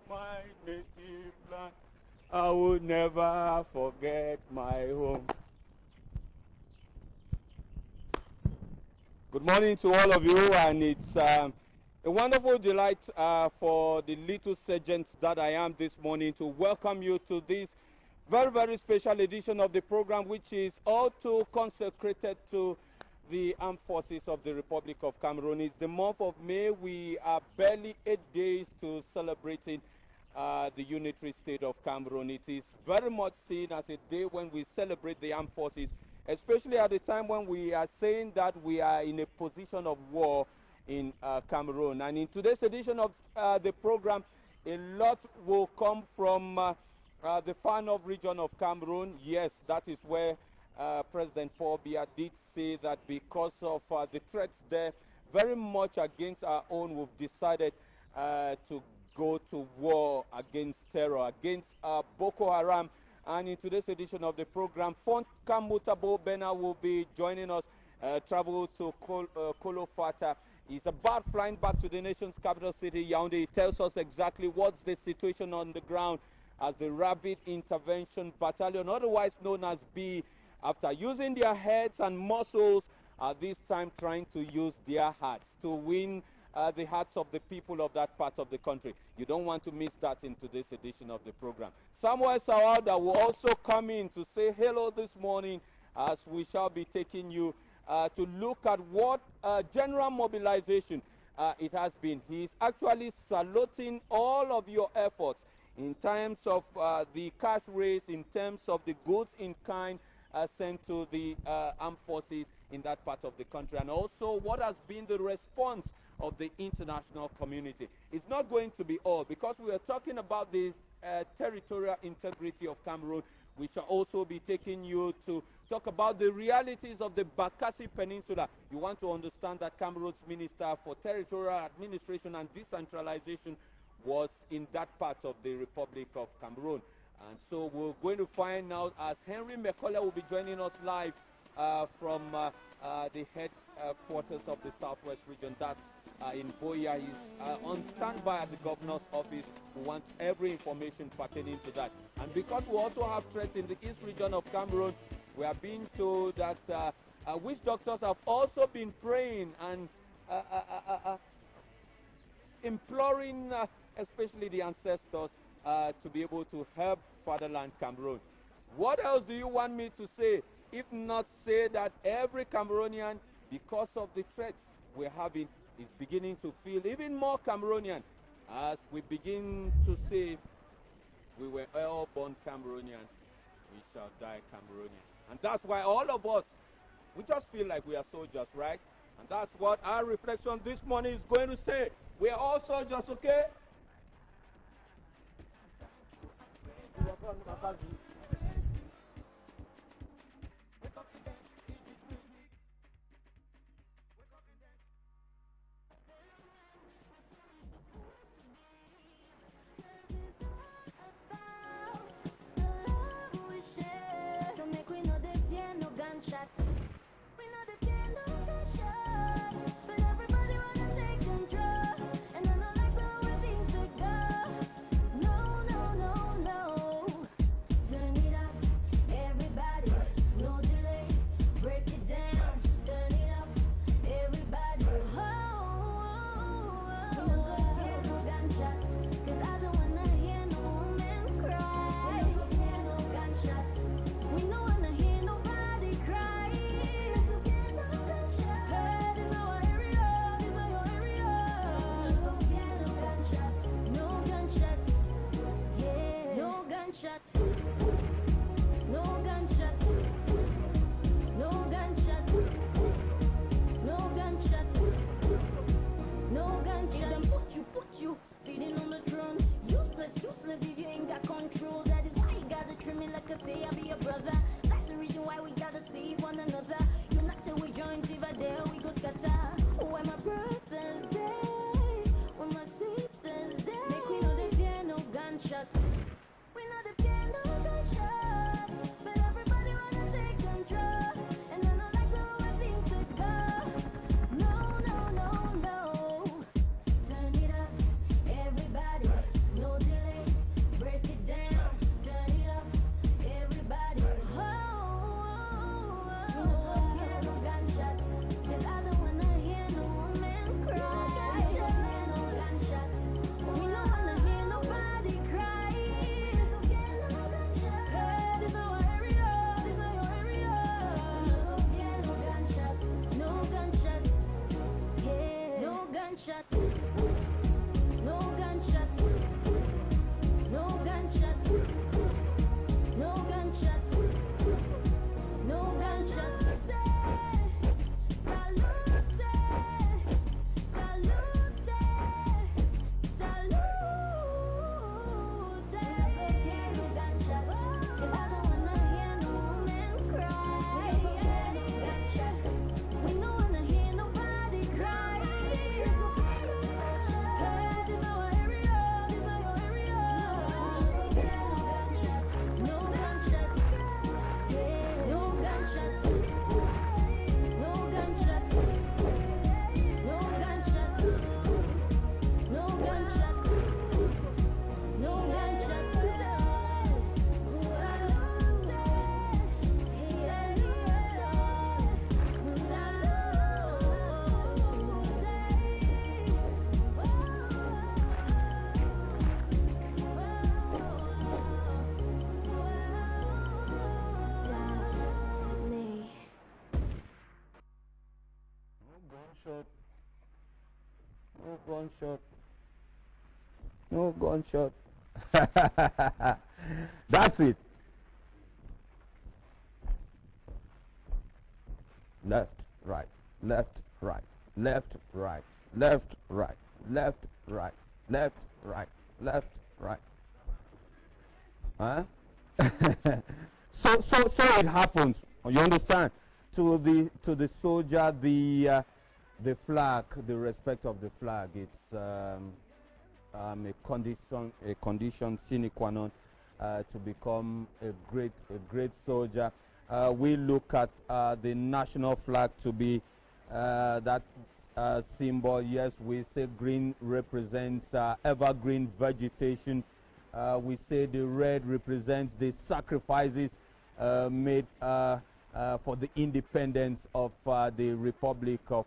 my native land. I will never forget my home. Good morning to all of you, and it's a wonderful delight for the little sergeant that I am this morning to welcome you to this very, very special edition of the program, which is all too consecrated to the armed forces of the Republic of Cameroon. It's the month of May. We are barely 8 days to celebrating the unitary state of Cameroon. It is very much seen as a day when we celebrate the armed forces, especially at the time when we are saying that we are in a position of war in Cameroon. And in today's edition of the program, a lot will come from the far north region of Cameroon. Yes, that is where President Paul Biya did say that because of the threats there, very much against our own, we've decided to go to war against terror, against Boko Haram. And in today's edition of the program, Fonka Mutabo Bena will be joining us, travel to Kolofata. He's about flying back to the nation's capital city, Yaoundé. He tells us exactly what's the situation on the ground as the Rapid Intervention Battalion, otherwise known as B, after using their heads and muscles, this time trying to use their hearts to win the hearts of the people of that part of the country. You don't want to miss that in today's edition of the program. Samuel Sawada will also come in to say hello this morning, as we shall be taking you to look at what general mobilization it has been. He's actually saluting all of your efforts in terms of the cash raise, in terms of the goods in kind sent to the armed forces in that part of the country, and also what has been the response of the international community. It's not going to be all, because we are talking about the territorial integrity of Cameroon. We shall also be taking you to talk about the realities of the Bakassi Peninsula. You want to understand that Cameroon's Minister for Territorial Administration and Decentralization was in that part of the Republic of Cameroon. And so we're going to find out as Henry McCullough will be joining us live from the headquarters of the Southwest region. That's in Boya. He's on standby at the governor's office. We want every information pertaining to that. And because we also have threats in the east region of Cameroon, we are being told that witch doctors have also been praying and imploring especially the ancestors to be able to help fatherland Cameroon. What else do you want me to say, if not say that every Cameroonian, because of the threats we're having, is beginning to feel even more Cameroonian, as we begin to say, we were all born Cameroonian, we shall die Cameroonian. And that's why all of us, we just feel like we are soldiers, right? And that's what our reflection this morning is going to say. We are all soldiers, okay? No delay. gunshot. No gunshot. No gunshot. No gunshot. No gunshot. No gunshot. That's it. Left, right, left, right, left, right, left, right, left, right, left, right, left, right. Huh? so it happens. You understand? To the soldier, the flag, the respect of the flag. It's a condition sine qua non to become a great soldier. We look at the national flag to be that symbol. Yes, we say green represents evergreen vegetation. We say the red represents the sacrifices made for the independence of the Republic of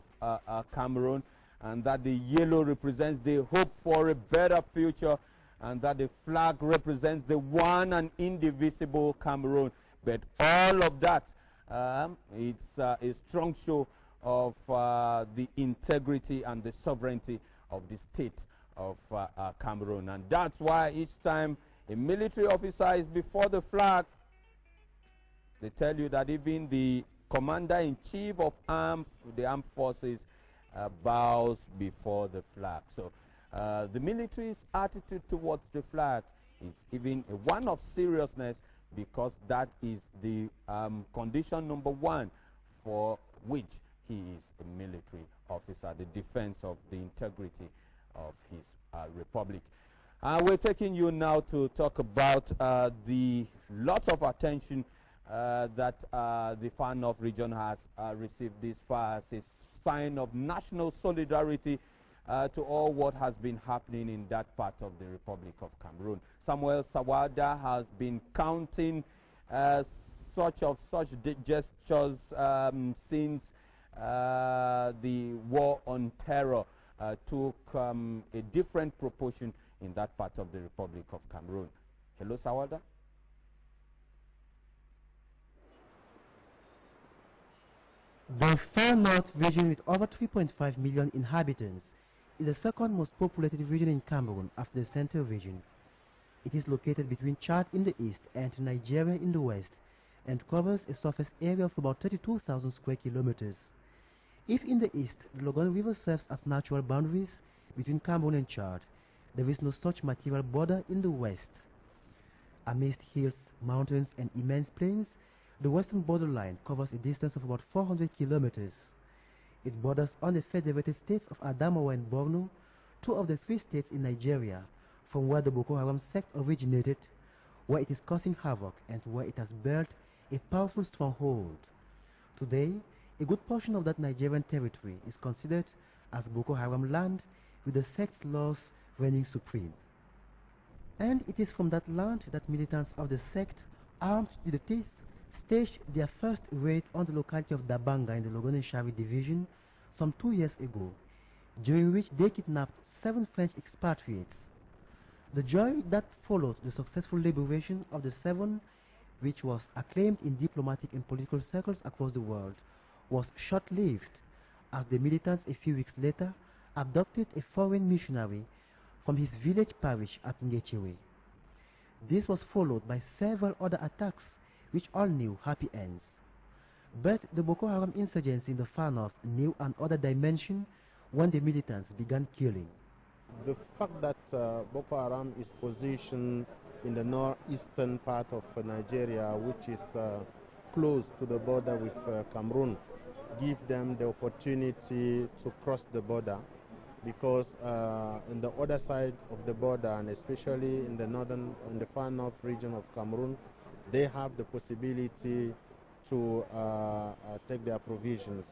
Cameroon, and that the yellow represents the hope for a better future, and that the flag represents the one and indivisible Cameroon. But all of that, it's a strong show of the integrity and the sovereignty of the state of Cameroon. And that's why each time a military officer is before the flag, they tell you that even the commander-in-chief of the armed forces bows before the flag. So the military's attitude towards the flag is even one of seriousness, because that is the condition number one for which he is a military officer, the defense of the integrity of his republic. We're taking you now to talk about the lot of attention that the Far North region has received this far as a sign of national solidarity to all what has been happening in that part of the Republic of Cameroon. Samuel Sawada has been counting such gestures since the war on terror took a different proportion in that part of the Republic of Cameroon. Hello, Sawada. The Far North region, with over 3.5 million inhabitants, is the second most populated region in Cameroon after the Central region. It is located between Chad in the east and Nigeria in the west, and covers a surface area of about 32,000 square kilometers. If in the east, the Logan River serves as natural boundaries between Cameroon and Chad, there is no such material border in the west. Amidst hills, mountains, and immense plains, the western borderline covers a distance of about 400 kilometers. It borders on the federated states of Adamawa and Borno, two of the three states in Nigeria, from where the Boko Haram sect originated, where it is causing havoc, and where it has built a powerful stronghold. Today, a good portion of that Nigerian territory is considered as Boko Haram land, with the sect's laws reigning supreme. And it is from that land that militants of the sect, armed to the teeth, staged their first raid on the locality of Dabanga in the Logon-Shari division some 2 years ago, during which they kidnapped 7 French expatriates. The joy that followed the successful liberation of the 7, which was acclaimed in diplomatic and political circles across the world, was short-lived, as the militants a few weeks later abducted a foreign missionary from his village parish at NJIE. This was followed by several other attacks which all knew happy ends. But the Boko Haram insurgency in the far north knew another dimension when the militants began killing. The fact that Boko Haram is positioned in the northeastern part of Nigeria, which is close to the border with Cameroon, give them the opportunity to cross the border, because in the other side of the border, and especially in the far north region of Cameroon, they have the possibility to take their provisions,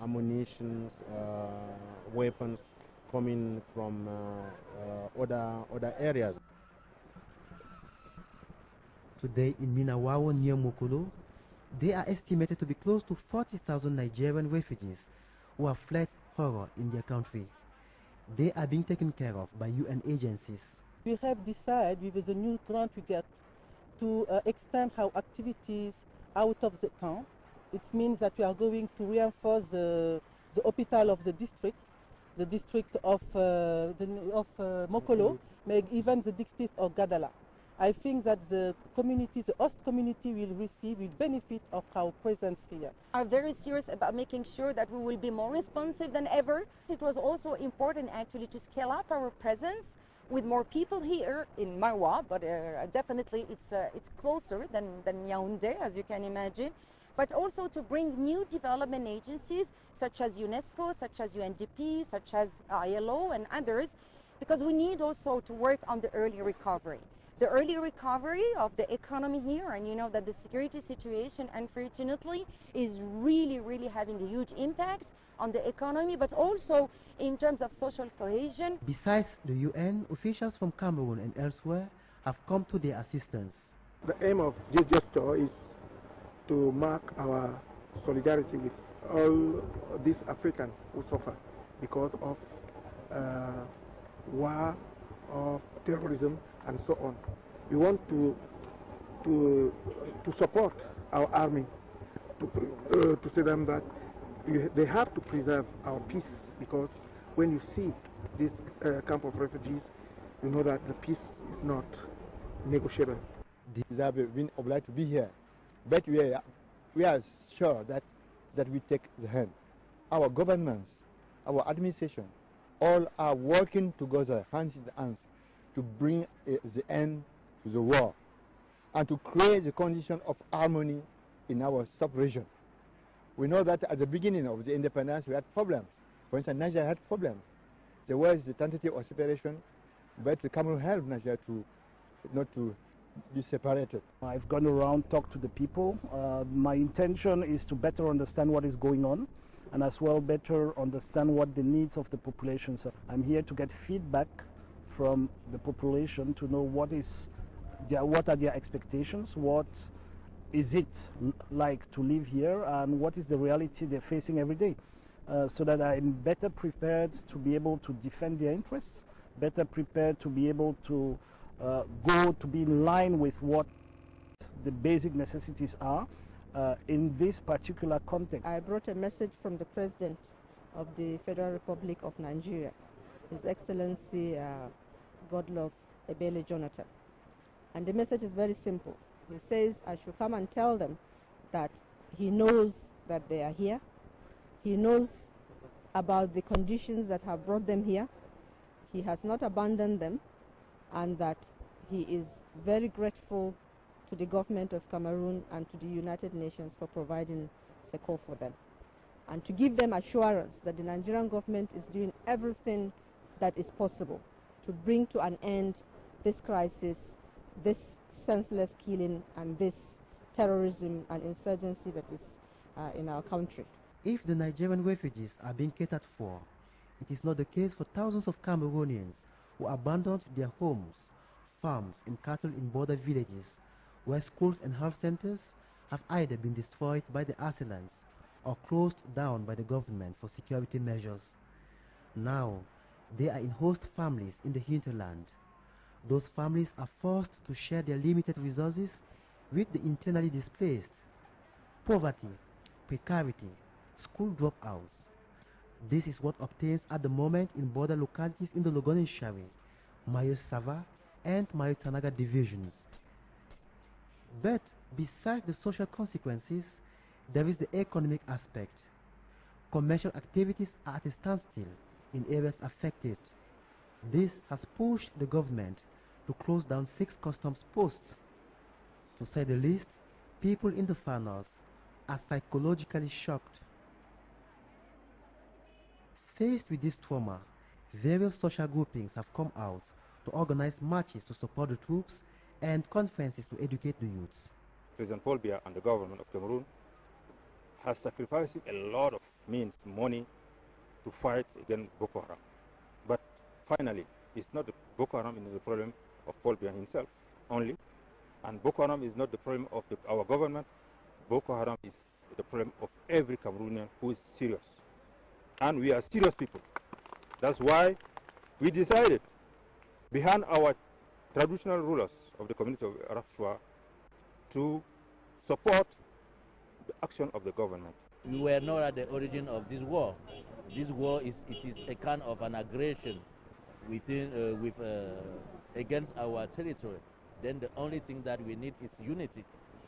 ammunition, weapons coming from other areas. Today in Minawawo near Mokolo, there are estimated to be close to 40,000 Nigerian refugees who have fled horror in their country. They are being taken care of by UN agencies. We have decided with the new grant we get to extend our activities out of the camp. It means that we are going to reinforce the hospital of the district of Mokolo, even the district of Gadala. I think that the community, the host community will benefit of our presence here. Are very serious about making sure that we will be more responsive than ever. It was also important actually to scale up our presence with more people here in Marwa, but definitely it's closer than Yaoundé, as you can imagine. But also to bring new development agencies such as UNESCO, such as UNDP, such as ILO and others, because we need also to work on the early recovery. The early recovery of the economy here, and you know that the security situation, unfortunately, is really having a huge impact on the economy, but also in terms of social cohesion. Besides the UN, officials from Cameroon and elsewhere have come to their assistance. The aim of this gesture is to mark our solidarity with all these Africans who suffer because of war, of terrorism, and so on. We want to support our army, to say them that they have to preserve our peace, because when you see this camp of refugees, you know that the peace is not negotiable. They have been obliged to be here, but we are sure that we take the hand. Our governments, our administration, all are working together, hands in hands, to bring the end to the war and to create the condition of harmony in our sub-region. We know that at the beginning of the independence we had problems. For instance, Nigeria had problems. There was the tentative of separation, but the Cameroon helped Nigeria not to be separated. I've gone around, talked to the people. My intention is to better understand what is going on, and as well better understand what the needs of the populations are. I'm here to get feedback from the population to know what are their expectations, what is it like to live here, and what is the reality they're facing every day, so that I'm better prepared to be able to defend their interests, better prepared to be able to go to be in line with what the basic necessities are in this particular context. I brought a message from the President of the Federal Republic of Nigeria, His Excellency Godlove Ebele Jonathan. And the message is very simple. He says I should come and tell them that he knows that they are here. He knows about the conditions that have brought them here. He has not abandoned them, and that he is very grateful to the government of Cameroon and to the United Nations for providing succor for them, and to give them assurance that the Nigerian government is doing everything that is possible to bring to an end this crisis, this senseless killing, and this terrorism and insurgency that is in our country. If the Nigerian refugees are being catered for, it is not the case for thousands of Cameroonians who abandoned their homes, farms, and cattle in border villages, where schools and health centers have either been destroyed by the assailants or closed down by the government for security measures. Now, they are in host families in the hinterland. Those families are forced to share their limited resources with the internally displaced. Poverty, precarity, school dropouts. This is what obtains at the moment in border localities in the Logone Shari, Mayo Sava, and Mayo Tanaga divisions. But besides the social consequences, there is the economic aspect. Commercial activities are at a standstill in areas affected. This has pushed the government to close down 6 customs posts. To say the least, people in the far north are psychologically shocked. Faced with this trauma, various social groupings have come out to organize marches to support the troops and conferences to educate the youths. President Paul Biya and the government of Cameroon has sacrificed a lot of means, money, to fight against Boko Haram. But finally, it's not the Boko Haram is the problem of Paul Biya himself only, and Boko Haram is not the problem of our government. Boko Haram is the problem of every Cameroonian who is serious. And we are serious people. That's why we decided, behind our traditional rulers of the community of Arab Shua, to support the action of the government. We were not at the origin of this war. This war is a kind of an aggression against our territory. Then the only thing that we need is unity.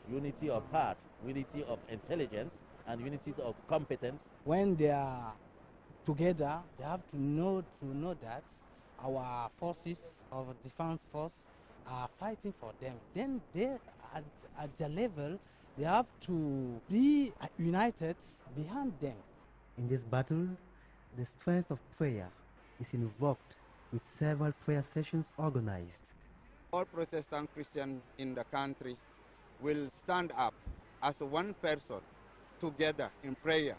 Unity of heart, unity of intelligence, and unity of competence. When they are together, they have to know that our forces of defense force are fighting for them. Then they, at the level, they have to be united behind them. In this battle, the strength of prayer is invoked with several prayer sessions organized. All Protestant Christians in the country will stand up as one person together in prayer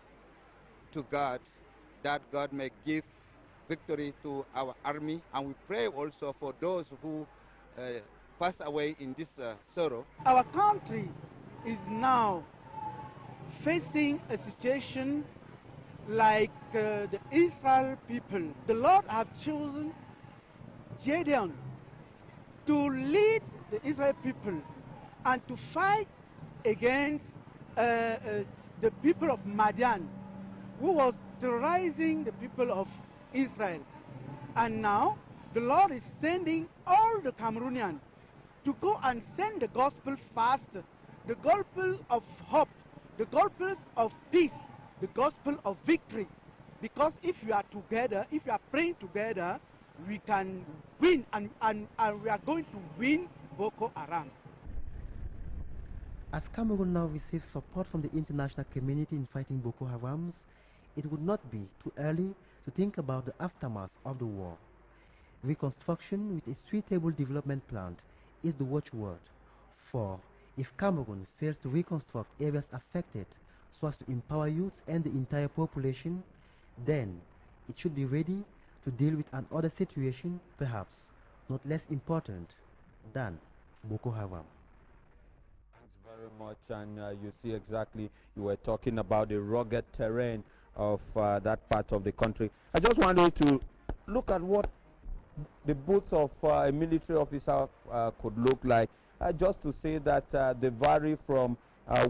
to God, that God may give victory to our army. And we pray also for those who pass away in this sorrow. Our country is now facing a situation like the Israel people. The Lord have chosen Gideon to lead the Israel people and to fight against the people of Madian, who was terrorizing the people of Israel. And now the Lord is sending all the Cameroonians to go and send the gospel fast, the gospel of hope, the gospel of peace, the gospel of victory. Because if we are together, if we are praying together, we can win, and we are going to win Boko Haram. As Cameroon now receives support from the international community in fighting Boko Harams, it would not be too early to think about the aftermath of the war. Reconstruction with a suitable development plan is the watchword. For if Cameroon fails to reconstruct areas affected so as to empower youths and the entire population, then it should be ready to deal with another situation, perhaps not less important than Boko Haram. Very much, and you see exactly, you were talking about the rugged terrain of that part of the country. I just wanted to look at what the boots of a military officer could look like, just to say that they vary from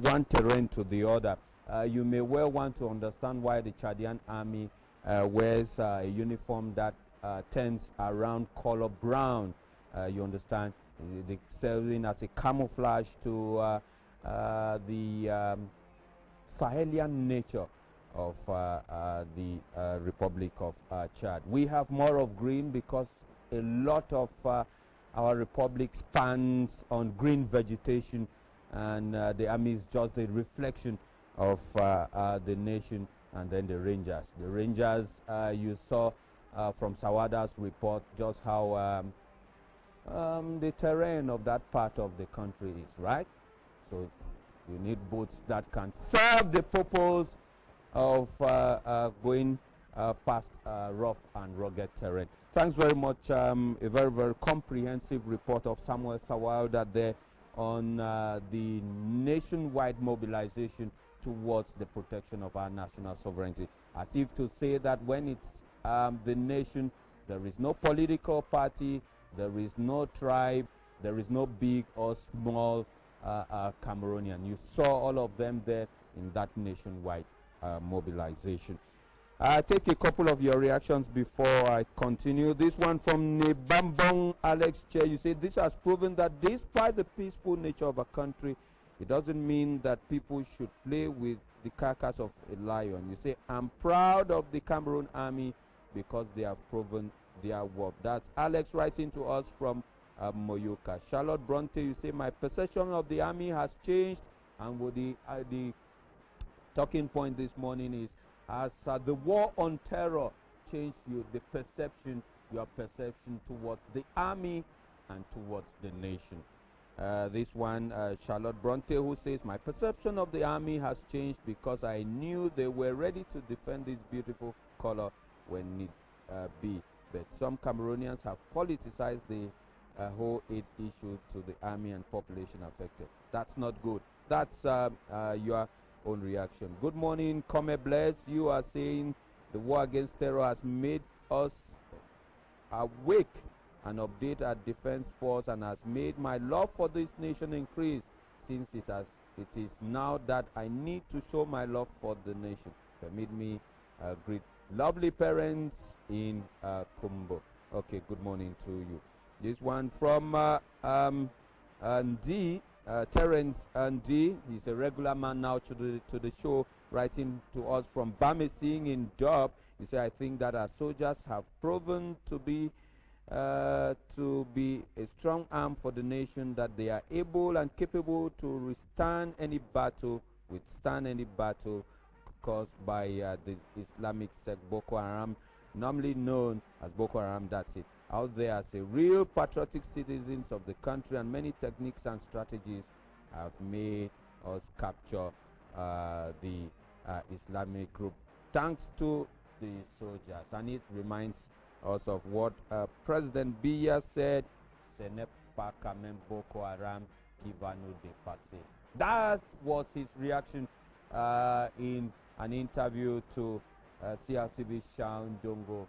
one terrain to the other. You may well want to understand why the Chadian army wears a uniform that tends around color brown. You understand, they serving as a camouflage to the Sahelian nature of the Republic of Chad. We have more of green because a lot of our republic spans on green vegetation, and the army is just a reflection of the nation. And then the Rangers. The Rangers, you saw from Sawada's report just how the terrain of that part of the country is, right? So you need boats that can serve the purpose of going past rough and rugged terrain. Thanks very much. A very, very comprehensive report of Samuel Sawada there on the nationwide mobilization towards the protection of our national sovereignty. As if to say that when it's the nation, there is no political party, there is no tribe, there is no big or small Cameroonian. You saw all of them there in that nationwide mobilization. I'll take a couple of your reactions before I continue. This one from Nebambong Alex Che. You say this has proven that despite the peaceful nature of a country, it doesn't mean that people should play with the carcass of a lion. You say, I'm proud of the Cameroon army because they have proven their worth. That's Alex writing to us from Moyoka. Charlotte Bronte, you say, my perception of the army has changed, and with the talking point this morning is, has the war on terror changed your perception towards the army and towards the nation? This one, Charlotte Bronte, who says, my perception of the army has changed because I knew they were ready to defend this beautiful color when need be. But some Cameroonians have politicized the whole aid issue to the army and population affected. That's not good. That's your own reaction. Good morning, Come Bless. You are saying the war against terror has made us awake and update our defense force and has made my love for this nation increase, since it is now that I need to show my love for the nation. Permit me greet lovely parents in Kumbo. Okay, good morning to you. This one from Terence Ndi. He's a regular man now to the show, writing to us from Bamising in Dub. He said, I think that our soldiers have proven to be a strong arm for the nation, that they are able and capable to withstand any battle caused by the Islamic sect Boko Haram, normally known as Boko Haram. That's it. Out there as a real patriotic citizens of the country, and many techniques and strategies have made us capture the Islamic group, thanks to the soldiers. And it reminds us of what President Biya said, "Ce n'est pas quand même Boko Haram qui va nous dépasser." That was his reaction in an interview to CRTV Shaun Dongo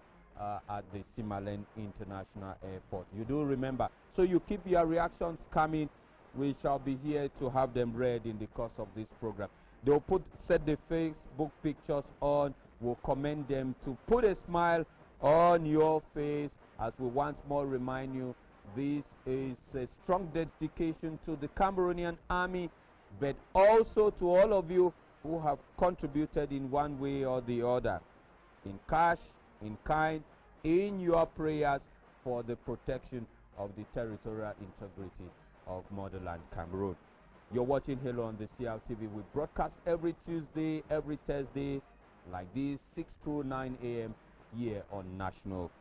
at the Simalen International Airport. You do remember. So you keep your reactions coming. We shall be here to have them read in the course of this program. They'll set the Facebook pictures on. We'll commend them to put a smile on your face, as we once more remind you, this is a strong dedication to the Cameroonian army, but also to all of you who have contributed in one way or the other, in cash, in kind, in your prayers for the protection of the territorial integrity of motherland Cameroon. You're watching Hello on the CRTV. We broadcast every Tuesday, every Thursday, like this, 6 to 9 a.m. here on national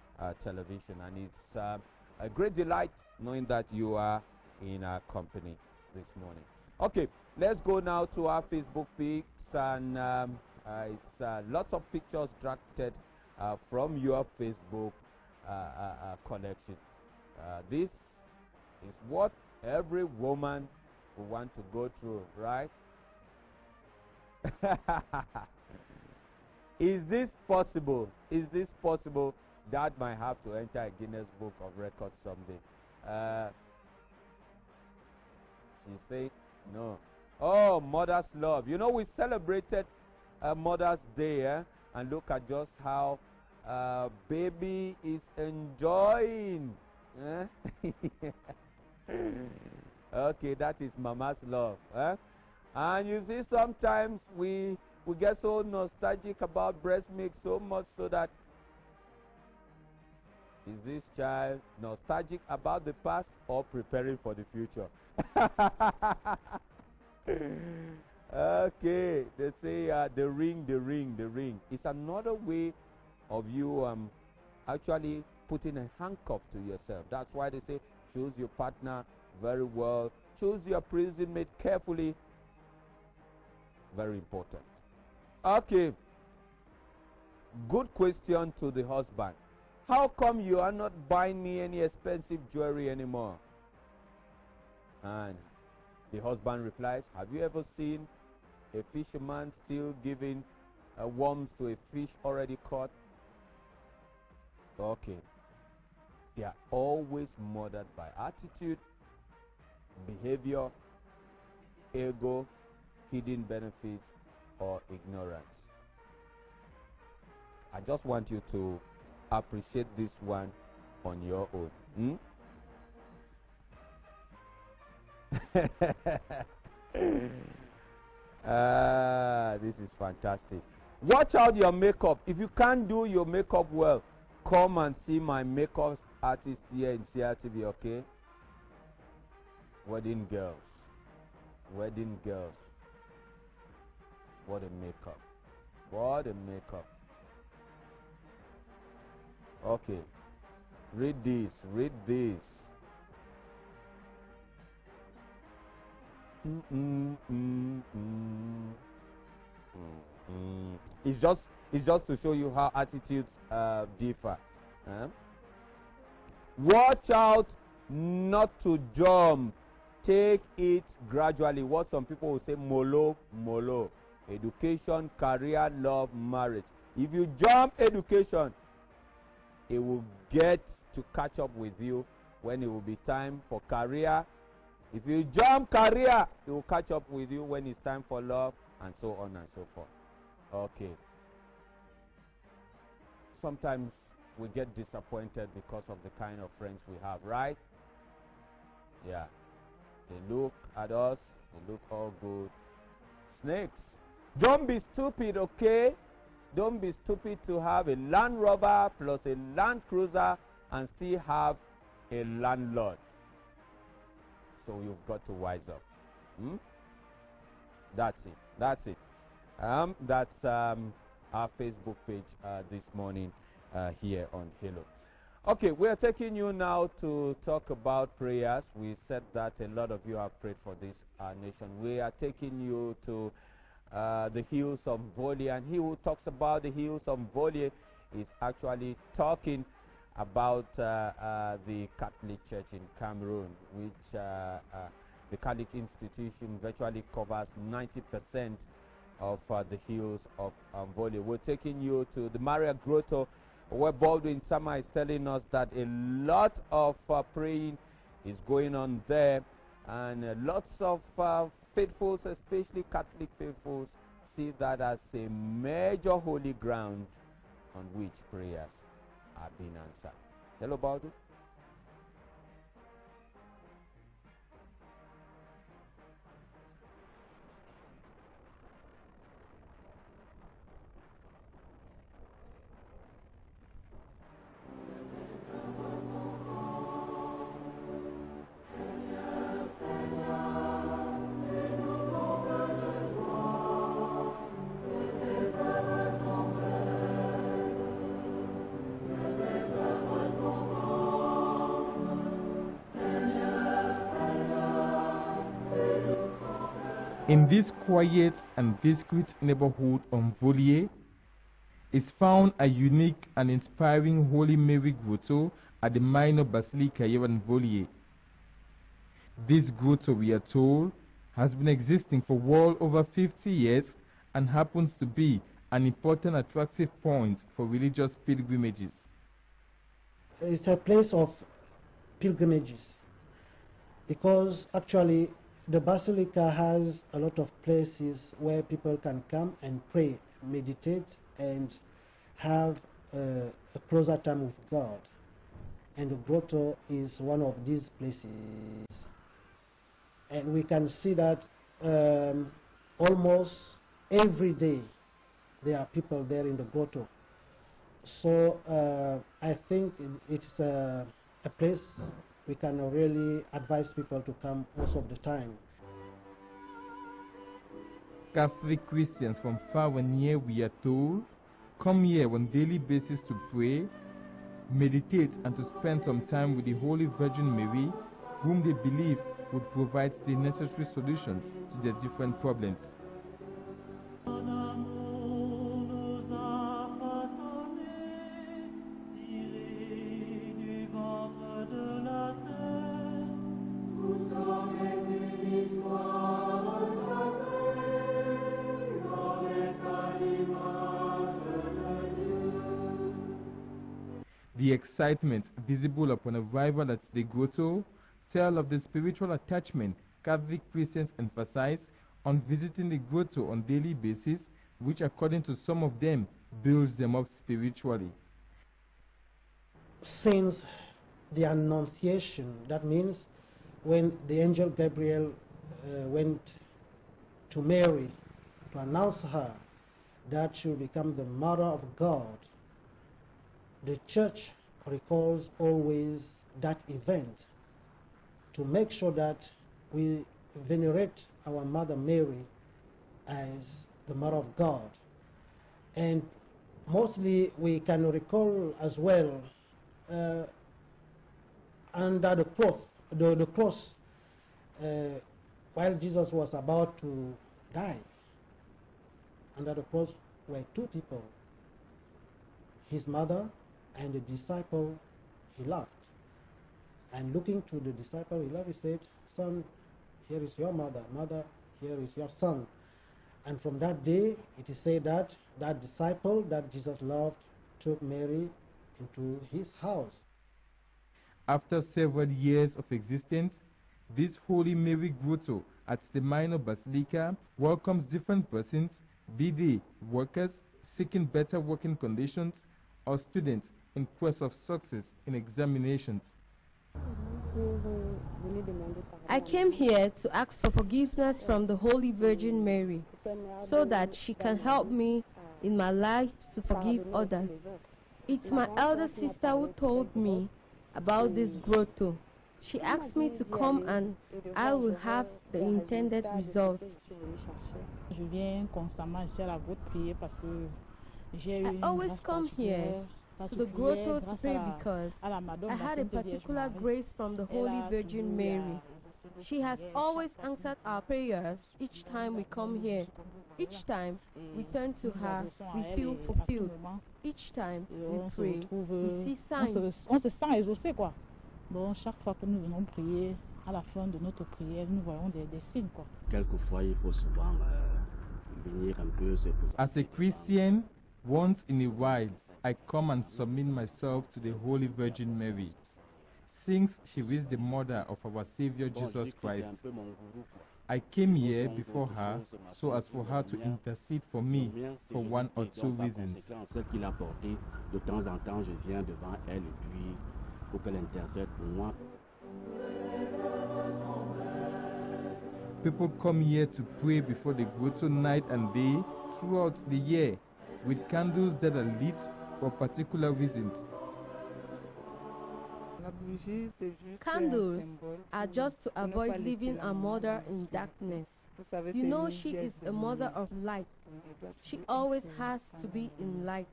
television. And it's a great delight knowing that you are in our company this morning. Okay, let's go now to our Facebook pics, and it's lots of pictures drafted from your Facebook collection. This is what every woman will want to go through, right? Is this possible? Is this possible? That might have to enter a Guinness Book of Records someday. She said no. Oh, Mother's Love. You know, we celebrated Mother's Day, and look at just how baby is enjoying. Okay, that is Mama's love. And you see, sometimes we get so nostalgic about breast milk, so much so that, is this child nostalgic about the past or preparing for the future? Okay, they say the ring. It's another way of you actually putting a handcuff to yourself. That's why they say choose your partner very well, choose your prison mate carefully. Very important. Okay, good question to the husband. How come you are not buying me any expensive jewelry anymore? And the husband replies, have you ever seen a fisherman still giving worms to a fish already caught? Okay. They are always murdered by attitude, behavior, ego, hidden benefits, or ignorance. just want you to appreciate this one on your own. This is fantastic. Watch out your makeup. If you can't do your makeup well, come and see my makeup artist here in CRTV, okay? Wedding girls. Wedding girls. What a makeup. What a makeup. Okay. Read this. Read this. It's just to show you how attitudes differ. Watch out not to jump. Take it gradually. What some people will say, molo, molo. Education, career, love, marriage. If you jump education, it will get to catch up with you when it will be time for career. If you jump career, it will catch up with you when it's time for love, and so on and so forth. Okay. Sometimes we get disappointed because of the kind of friends we have, right? Yeah. They look at us, they look all good. Snakes. Don't be stupid, okay? Don't be stupid to have a Land Rover plus a Land Cruiser and still have a landlord. So you've got to wise up. That's it. That's it. That's our Facebook page this morning here on Hello. Okay, we are taking you now to talk about prayers. We said that a lot of you have prayed for this nation. We are taking you to the hills of Mbonde, and he who talks about the hills of Mbonde is actually talking about the Catholic Church in Cameroon, which the Catholic institution virtually covers 90% of the hills of Mbonde. We're taking you to the Maria Grotto, where Baldwin Sama is telling us that a lot of praying is going on there, and lots of faithfuls, especially Catholic faithfuls, see that as a major holy ground on which prayers are being answered. Hello, Baldwin. In this quiet and discreet neighborhood of Mbonde is found a unique and inspiring Holy Mary Grotto at the Minor Basilica here in Mbonde. This grotto, we are told, has been existing for well over 50 years and happens to be an important attractive point for religious pilgrimages. It's a place of pilgrimages because actually the Basilica has a lot of places where people can come and pray, meditate, and have a closer time with God. And the grotto is one of these places. And we can see that almost every day there are people there in the grotto. So I think it's a place we can really advise people to come most of the time. Catholic Christians from far and near, we are told, come here on a daily basis to pray, meditate, and to spend some time with the Holy Virgin Mary, whom they believe would provide the necessary solutions to their different problems. The excitement visible upon arrival at the grotto tell of the spiritual attachment Catholic Christians emphasize on visiting the grotto on a daily basis, which according to some of them builds them up spiritually. Since the Annunciation, that means when the angel Gabriel went to Mary to announce her that she will become the mother of God, the church recalls always that event to make sure that we venerate our Mother Mary as the Mother of God. And mostly we can recall as well under the cross, while Jesus was about to die. Under the cross were two people, his mother and the disciple he loved. And looking to the disciple he loved, he said, "Son, here is your mother. Mother, here is your son." And from that day, it is said that that disciple that Jesus loved took Mary into his house. After several years of existence, this Holy Mary Grotto at the Minor Basilica welcomes different persons, be they workers seeking better working conditions or students in quest of success in examinations. I came here to ask for forgiveness from the Holy Virgin Mary so that she can help me in my life to forgive others. It's my elder sister who told me about this grotto. She asked me to come and I will have the intended results. I always come here to the grotto to pray because I had a particular grace from the Holy Virgin Mary. She has always answered our prayers each time we come here. Each time we turn to her, we feel fulfilled. Each time we pray, we see signs. On se sent exaucé, quoi. Donc chaque fois que nous venons prier, à la fin de notre prière, nous voyons des signes, quoi. Quelquefois, il faut souvent venir un peu se poser. As a Christian, once in a while, I come and submit myself to the Holy Virgin Mary, since she is the mother of our Savior Jesus Christ. I came here before her so as for her to intercede for me for one or two reasons. Ce qu'il a porté, de temps en temps, je viens devant elle et puis pour qu'elle intercède pour moi. People come here to pray before the grotto night and day throughout the year with candles that are lit for particular reasons. Candles are just to avoid leaving our mother in darkness. You know, she is a mother of light. She always has to be in light.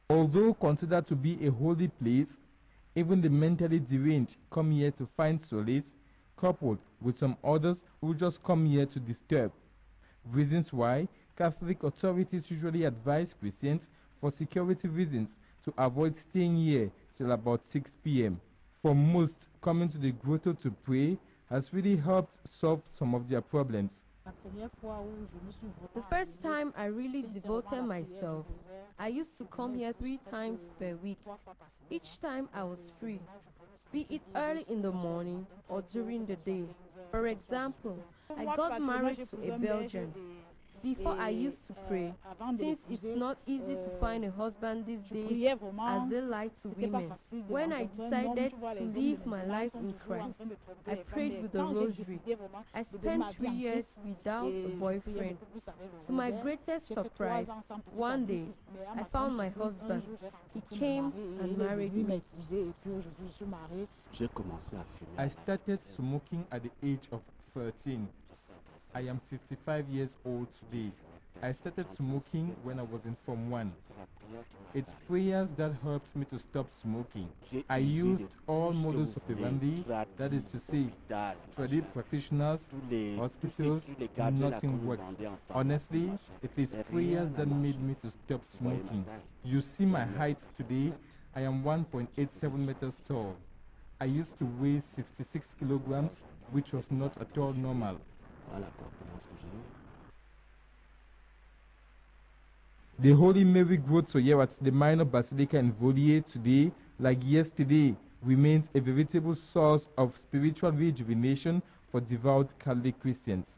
Although considered to be a holy place, even the mentally deranged come here to find solace, coupled with some others who just come here to disturb. Reasons why Catholic authorities usually advise Christians for security reasons to avoid staying here till about 6 p.m. For most, coming to the grotto to pray has really helped solve some of their problems. The first time I really devoted myself, I used to come here 3 times per week. Each time I was free, be it early in the morning or during the day. For example, I got married to a Belgian. Before I used to pray, since it's not easy to find a husband these days as they lie to women. When I decided to live my life in Christ, I prayed with the rosary. I spent 3 years without a boyfriend. To my greatest surprise, one day I found my husband. He came and married me. I started smoking at the age of 13. I am 55 years old today. I started smoking when I was in Form 1. It's prayers that helped me to stop smoking. I used all modus operandi, that is to say, Crtv practitioners, hospitals, and nothing worked. Honestly, it is prayers that made me to stop smoking. You see my height today, I am 1.87 meters tall. I used to weigh 66 kilograms, which was not at all normal. The Holy Mary Grotto here at the Minor Basilica in Volier today, like yesterday, remains a veritable source of spiritual rejuvenation for devout Catholic Christians.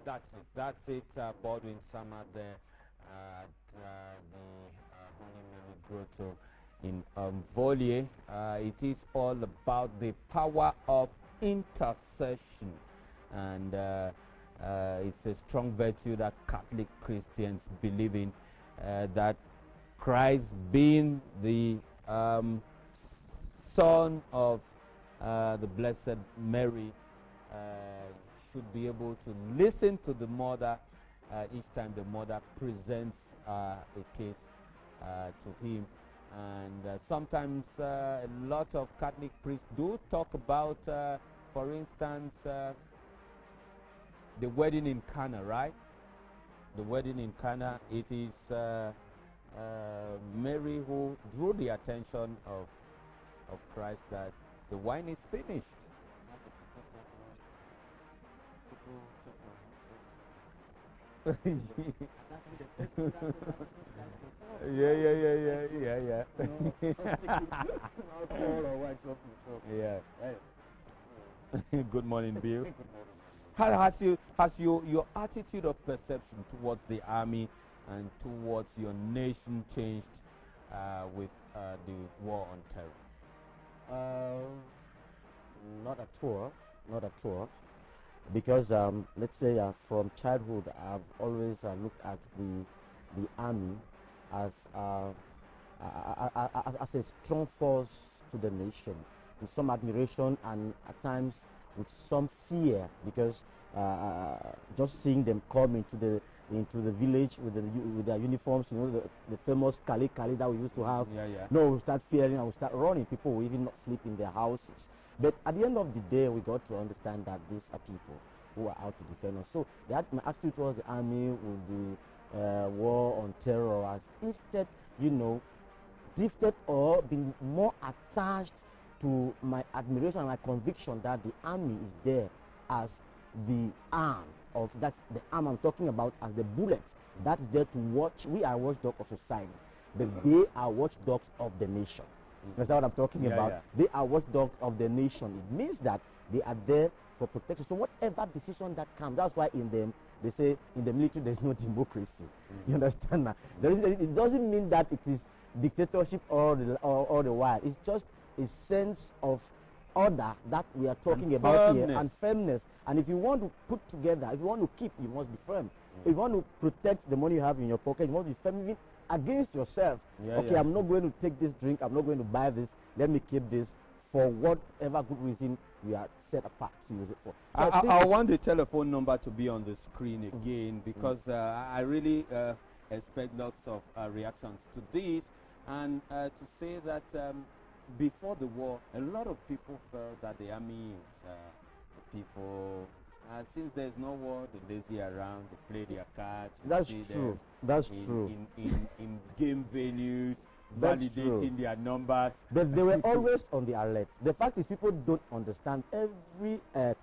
That's it, Baldwin Sama there at the Holy Mary Grotto in Mbonde. It is all about the power of intercession, and it's a strong virtue that Catholic Christians believe in, that Christ, being the son of the Blessed Mary, should be able to listen to the mother each time the mother presents a case to him. And sometimes a lot of Catholic priests do talk about, for instance, the wedding in Cana, right? The wedding in Cana, it is Mary who drew the attention of Christ that the wine is finished. Yeah. Good morning, Bill. How has your attitude of perception towards the army and towards your nation changed with the war on terror? Not at all. Because let's say from childhood, I've always looked at the army as a strong force to the nation, with some admiration and at times with some fear, because just seeing them come into the village with their uniforms, you know, the famous Kali that we used to have. No, we start fearing and we start running. People will even not sleep in their houses. But at the end of the day, we got to understand that these are people who are out to defend us. So my attitude towards the army with the war on terror has instead, you know, drifted or been more attached to my admiration and my conviction that the army is there as the arm of, that's the arm I'm talking about, as the bullet that is there to watch. We are watchdogs of society, but they are watchdogs of the nation. That's what I'm talking about. They are watchdogs of the nation. It means that they are there for protection. So whatever decision that comes, that's why in them they say in the military there's no democracy. You understand now? It doesn't mean that it is dictatorship all the while. It's just a sense of order that we are talking about here, and firmness. And if you want to put together, if you want to keep, you must be firm. If you want to protect the money you have in your pocket, you must be firm even against yourself. I'm not going to take this drink, I'm not going to buy this, let me keep this for whatever good reason we are set apart to use it for. So I want the telephone number to be on the screen again, because I really expect lots of reactions to this, and to say that before the war, a lot of people felt that the army is people, since there's no war, they lazy around, they play their cards. That's true. That's true. In game venues, validating their numbers. But they were always on the alert. The fact is, people don't understand. Every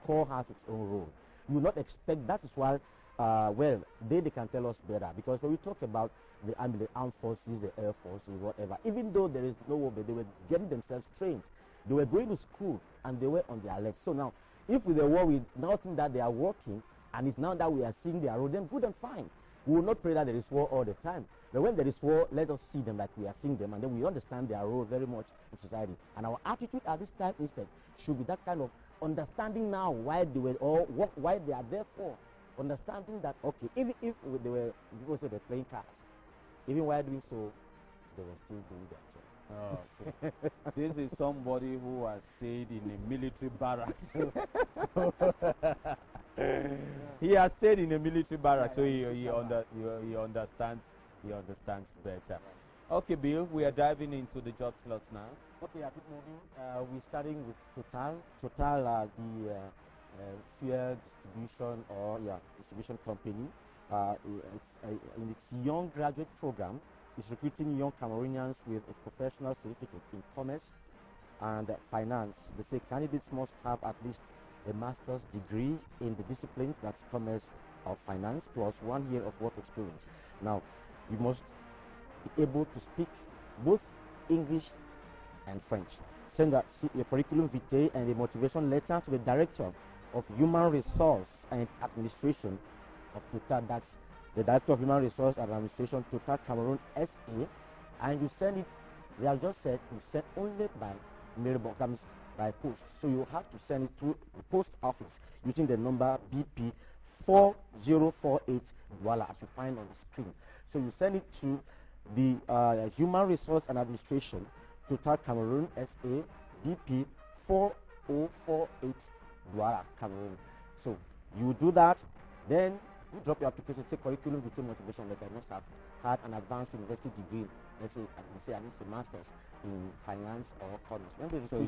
corps has its own role. You will not expect. That is why, well, they can tell us better. Because when we talk about the army, the armed forces, the air forces, whatever, even though there is no war, but they were getting themselves trained. They were going to school and they were on the alert. So now, if with the war we now think that they are working, and it's now that we are seeing their role, then good and fine. We will not pray that there is war all the time. But when there is war, let us see them like we are seeing them, and then we understand their role very much in society. And our attitude at this time instead should be that kind of understanding now why they were all why they are there for. Understanding that, okay, even if they were, people say they're playing cards, even while doing so, they were still doing their job. Oh, okay. This is somebody who has stayed in a military barracks. He has stayed in a military barracks, so he understands better. Okay, Bill, we are diving into the job slots now. Okay, I keep moving. We're starting with Total. Total, the fuel distribution distribution company. In its young graduate program, is recruiting young Cameroonians with a professional certificate in commerce and finance. They say candidates must have at least a master's degree in the disciplines, that's commerce or finance, plus 1 year of work experience. Now, you must be able to speak both English and French. Send a curriculum vitae and a motivation letter to the Director of Human Resource and Administration of Total. That's the Director of Human Resource and Administration, Total Cameroon SA, and you send it. They have just said you send only by mailbox, comes by post. So you have to send it to the post office using the number BP 4048 Douala, as you find on the screen. So you send it to the Human Resource and Administration, Total Cameroon SA, BP 4048 Douala, Cameroon. So you do that, then you drop your application, say curriculum vitae motivation letter. I must have had an advanced university degree, let's say at least a master's in finance or commerce. So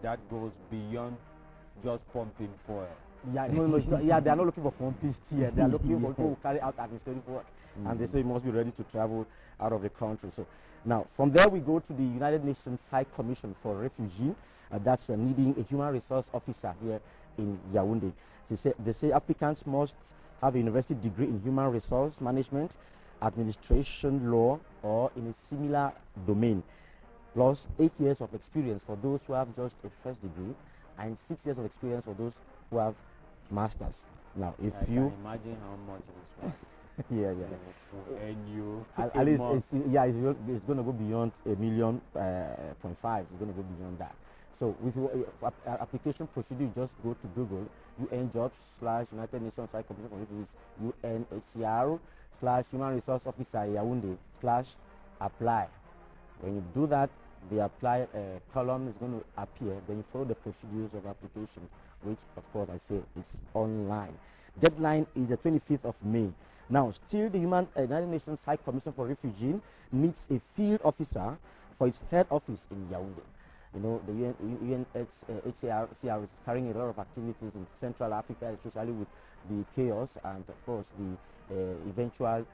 that goes beyond just pumping foil. Yeah, no, yeah, they are not looking for pumping steel. They are looking for people who carry out administrative work, and they say you must be ready to travel out of the country. So now from there we go to the United Nations High Commission for Refugees. That's needing a human resource officer here in Yaoundé. They say applicants must have a university degree in human resource management, administration law, or in a similar domain, plus 8 years of experience for those who have just a first degree, and 6 years of experience for those who have masters. Now, if I you can imagine how much it is worth. yeah. And you At least it's going to go beyond $1.5 million. It's going to go beyond that. So with your application procedure, you just go to Google, UNJobs/United Nations High Commission for Refugees, UNHCR/Human Resource Officer Yaoundé/apply. When you do that, the apply column is going to appear. Then you follow the procedures of application, which of course I say it's online. Deadline is the 25th of May. Now, still the United Nations High Commission for Refugees needs a field officer for its head office in Yaoundé. You know, the UNHCR is carrying a lot of activities in Central Africa, especially with the chaos and, of course, the eventual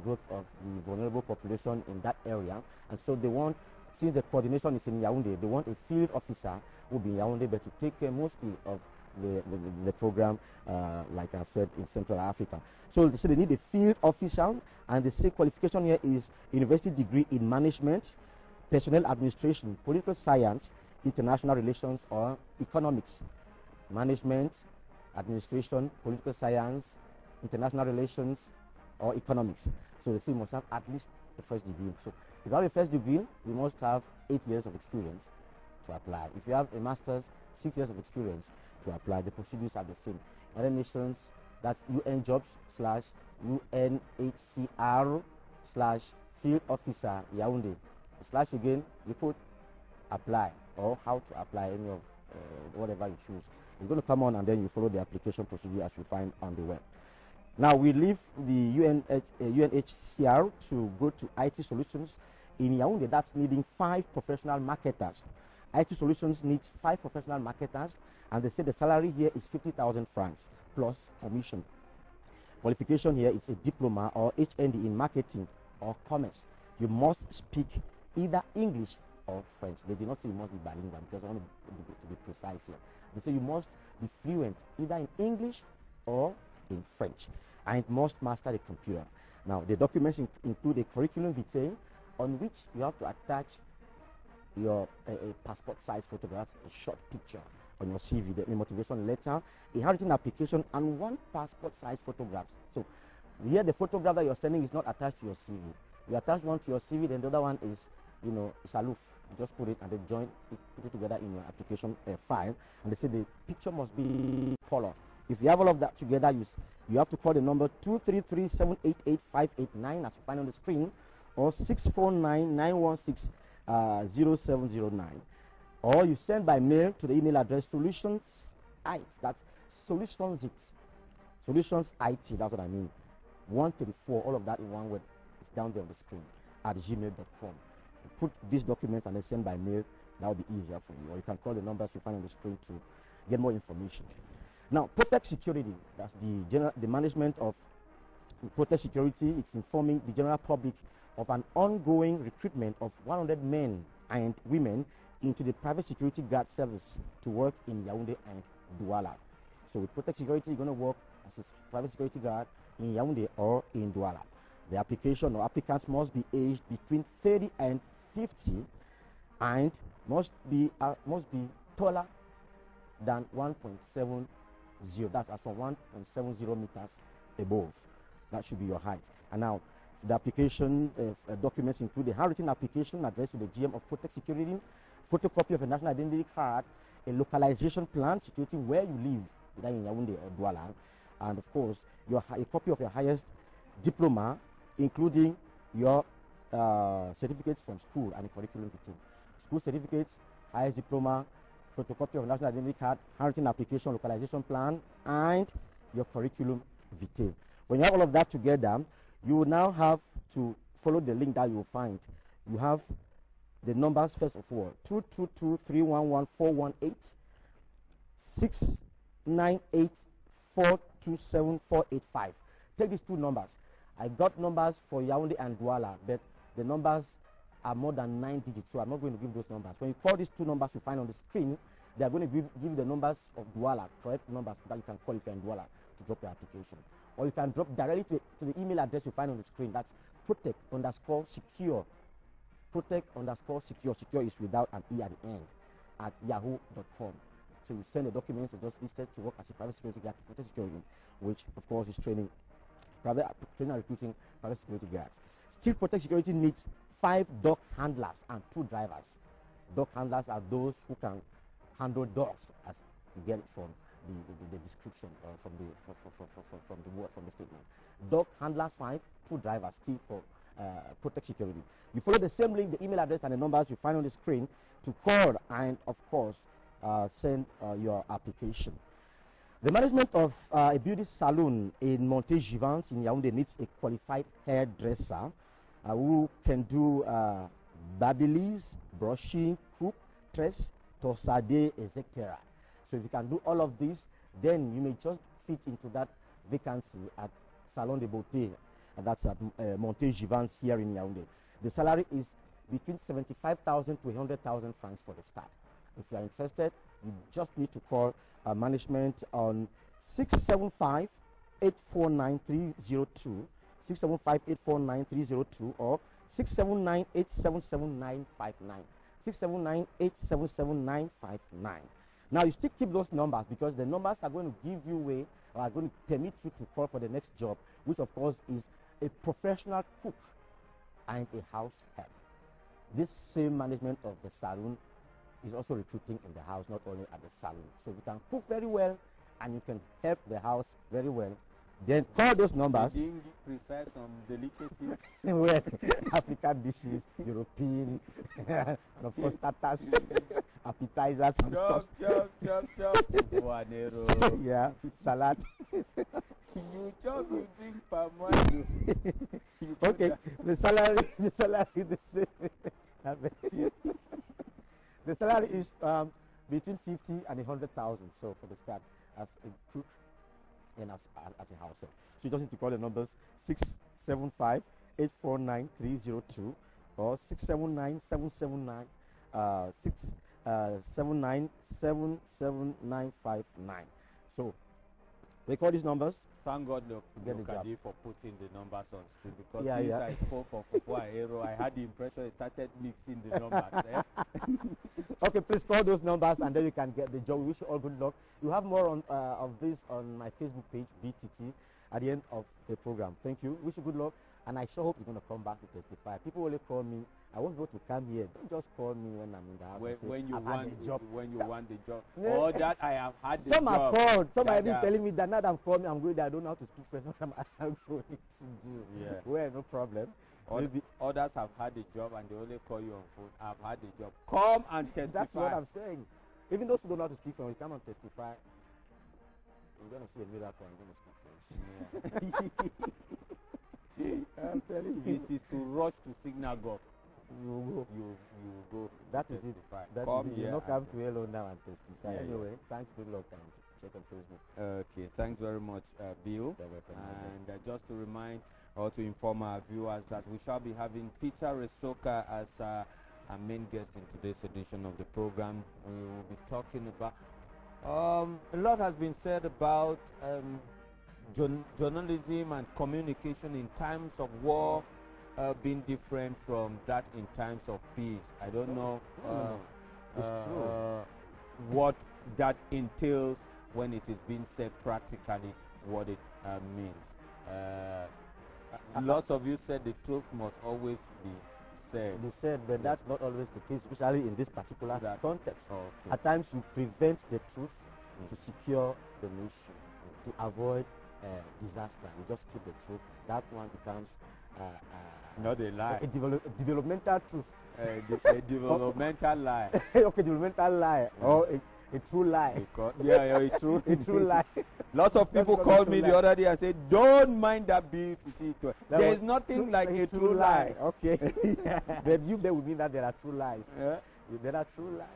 growth of the vulnerable population in that area. And so they want, since the coordination is in Yaoundé, they want a field officer who will be in Yaoundé, but to take care mostly of the program, like I've said, in Central Africa. So they need a field officer, and they say qualification here is university degree in management, personnel administration, political science, international relations, or economics. Management, administration, political science, international relations, or economics. So the must have at least the first degree. So if you have a first degree, you must have 8 years of experience to apply. If you have a master's, 6 years of experience to apply. The procedures are the same. United Nations, that's UNJobs/UNHCR/field officer Yaoundé. / again, you put apply or how to apply any of whatever you choose. It's going to come on, and then you follow the application procedure as you find on the web. Now we leave the UNHCR to go to IT Solutions in Yaoundé. That's needing 5 professional marketers. IT Solutions needs 5 professional marketers, and they say the salary here is 50,000 francs plus commission. Qualification here is a diploma or HND in marketing or commerce. You must speak either English or French. They did not say you must be bilingual, because I want to be precise here. They say you must be fluent either in English or in French, and it must master the computer. Now, the documents include a curriculum vitae on which you have to attach your passport size photograph, a short picture on your CV, the motivation letter, a handwritten application, and 1 passport size photograph. So here the photograph that you're sending is not attached to your CV. You attach one to your CV, then the other one is, you know, it's aloof. You just put it and then put it together in your application file. And they say the picture must be color. If you have all of that together, you have to call the number 233-788-589 as you find on the screen, or 649-916-0709. Or you send by mail to the email address solutionsit. That's solutionsit. Solutionsit, that's what I mean. 134, all of that in one word. Down there on the screen at gmail.com. Put these documents and then send by mail. That will be easier for you. Or you can call the numbers you find on the screen to get more information. Now, Protect Security, that's the management of Protect Security. It's informing the general public of an ongoing recruitment of 100 men and women into the private security guard service to work in Yaoundé and Douala. So with Protect Security, you're going to work as a private security guard in Yaoundé or in Douala. The application or applicants must be aged between 30 and 50 and must be taller than 1.70. That's from 1.70 meters above. That should be your height. And now, the application documents include a handwritten application addressed to the GM of Protect Security, photocopy of a national identity card, a localization plan situating where you live, either in Yaoundé or Douala, and of course, a copy of your highest diploma, including your certificates from school and a curriculum vitae. School certificates, highest diploma, photocopy of national identity card, handwritten application, localization plan, and your curriculum vitae. When you have all of that together, you will now have to follow the link that you will find. You have the numbers first of all: 222-311-418, 698-427-485. Take these two numbers. I got numbers for Yaoundé and Douala, but the numbers are more than 9 digits, so I'm not going to give those numbers. When you call these two numbers you find on the screen, they are going to give you the numbers of Douala, correct numbers that you can call if you're in Douala to drop your application. Or you can drop directly to the email address you find on the screen. That's protect_secure. Protect_secure. Secure is without an E at the end, at yahoo.com. So you send the documents that just listed to work as a private security guard to Protect Security, which of course is training and recruiting private security guards. Still, Protect Security needs 5 dog handlers and 2 drivers. Dog handlers are those who can handle dogs, as you get it from the description from the word, from the statement. Dog handlers 5, 2 drivers still for Protect Security. You follow the same link, the email address and the numbers you find on the screen to call and of course send your application. The management of a beauty salon in Mbonde in Yaoundé needs a qualified hairdresser who can do babyliss, brushing, coupe, tress, torsade, etc. So if you can do all of this, then you may just fit into that vacancy at Salon de Beauté, and that's at Mbonde here in Yaoundé. The salary is between 75,000 to 100,000 francs for the start. If you are interested, you just need to call management on 675-849-302, 675-849-302, or 679-877-959, 679-877-959. Now you still keep those numbers because the numbers are going to give you way, or are going to permit you to call for the next job, which of course is a professional cook and a house help. This same management of the salon is also recruiting in the house, not only at the salon. So you can cook very well and you can help the house very well. Then call those numbers. Being precise on delicacies. Well, African dishes, European, and of course starters, appetizers, and stuff. Yeah, salad. You chop, you drink palm wine. Okay, the salary is the same. The salary is between 50 and 100,000. So for the start, as a cook and as a house help. So you just need to call the numbers 675-849-302 or 679-779 679-77959. So they call these numbers. Thank God, look, Kadi for putting the numbers on screen, because since I spoke of Aero, I had the impression it started mixing the numbers. Okay, please call those numbers and then you can get the job. We wish you all good luck. You have more on of this on my Facebook page, BTT, at the end of the program. Thank you. Wish you good luck, and I sure hope you're going to come back to testify. People only call me. I won't go to come here. Don't just call me when I'm in the house. When you want the job. When you want the job. Yeah. Or that I have had the Some job. Some are called. Some are even telling me that now that I'm calling, I'm going there. I don't know how to speak French. What am I going to do? Yeah. Well, no problem. Others have had the job and they only call you on phone. I've had the job. Come and testify. That's what I'm saying. Even those who don't know how to speak French, you come and testify. You're going to see a miracle. I'm going to speak French. Yeah. I'm telling you. It is to rush to synagogue. You go. That is it. That come is it. You not come to Hello now and testify. Yeah, anyway, thanks. Good luck and check on Facebook. Okay, thanks very much, Bill. And just to remind or to inform our viewers that we shall be having Peter Resoka as our main guest in today's edition of the program. We will be talking about a lot has been said about journalism and communication in times of war being different from that in times of peace. I don't know what that entails when it is being said practically, what it means. Lots of you said the truth must always be said. Be said, but that's not always the case, especially in this particular context. Okay. At times you prevent the truth to secure the nation, to avoid disaster. You just keep the truth. That one becomes not a lie. A developmental truth. A developmental lie. Okay, developmental lie. Or a true lie. Yeah, a true lie. Lots of people called me the other day and said, don't mind that beauty. There is nothing like a true lie. Okay. But you there would mean that there are true lies. Yeah. If there are true lies,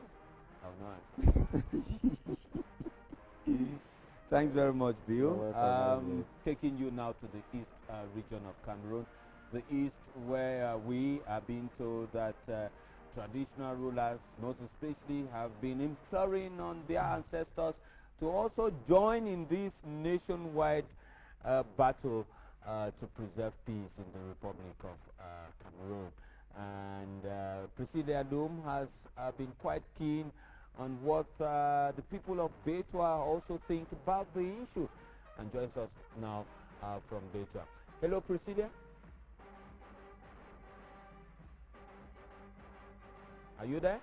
Thanks very much, Bill. Welcome, taking you now to the east region of Cameroon. The east, where we are being told that traditional rulers, most especially, have been imploring on their ancestors to also join in this nationwide battle to preserve peace in the Republic of Cameroon. And Presidia Doom has been quite keen on what the people of Betua also think about the issue, and joins us now from Betua. Hello, Presidia. Are you there?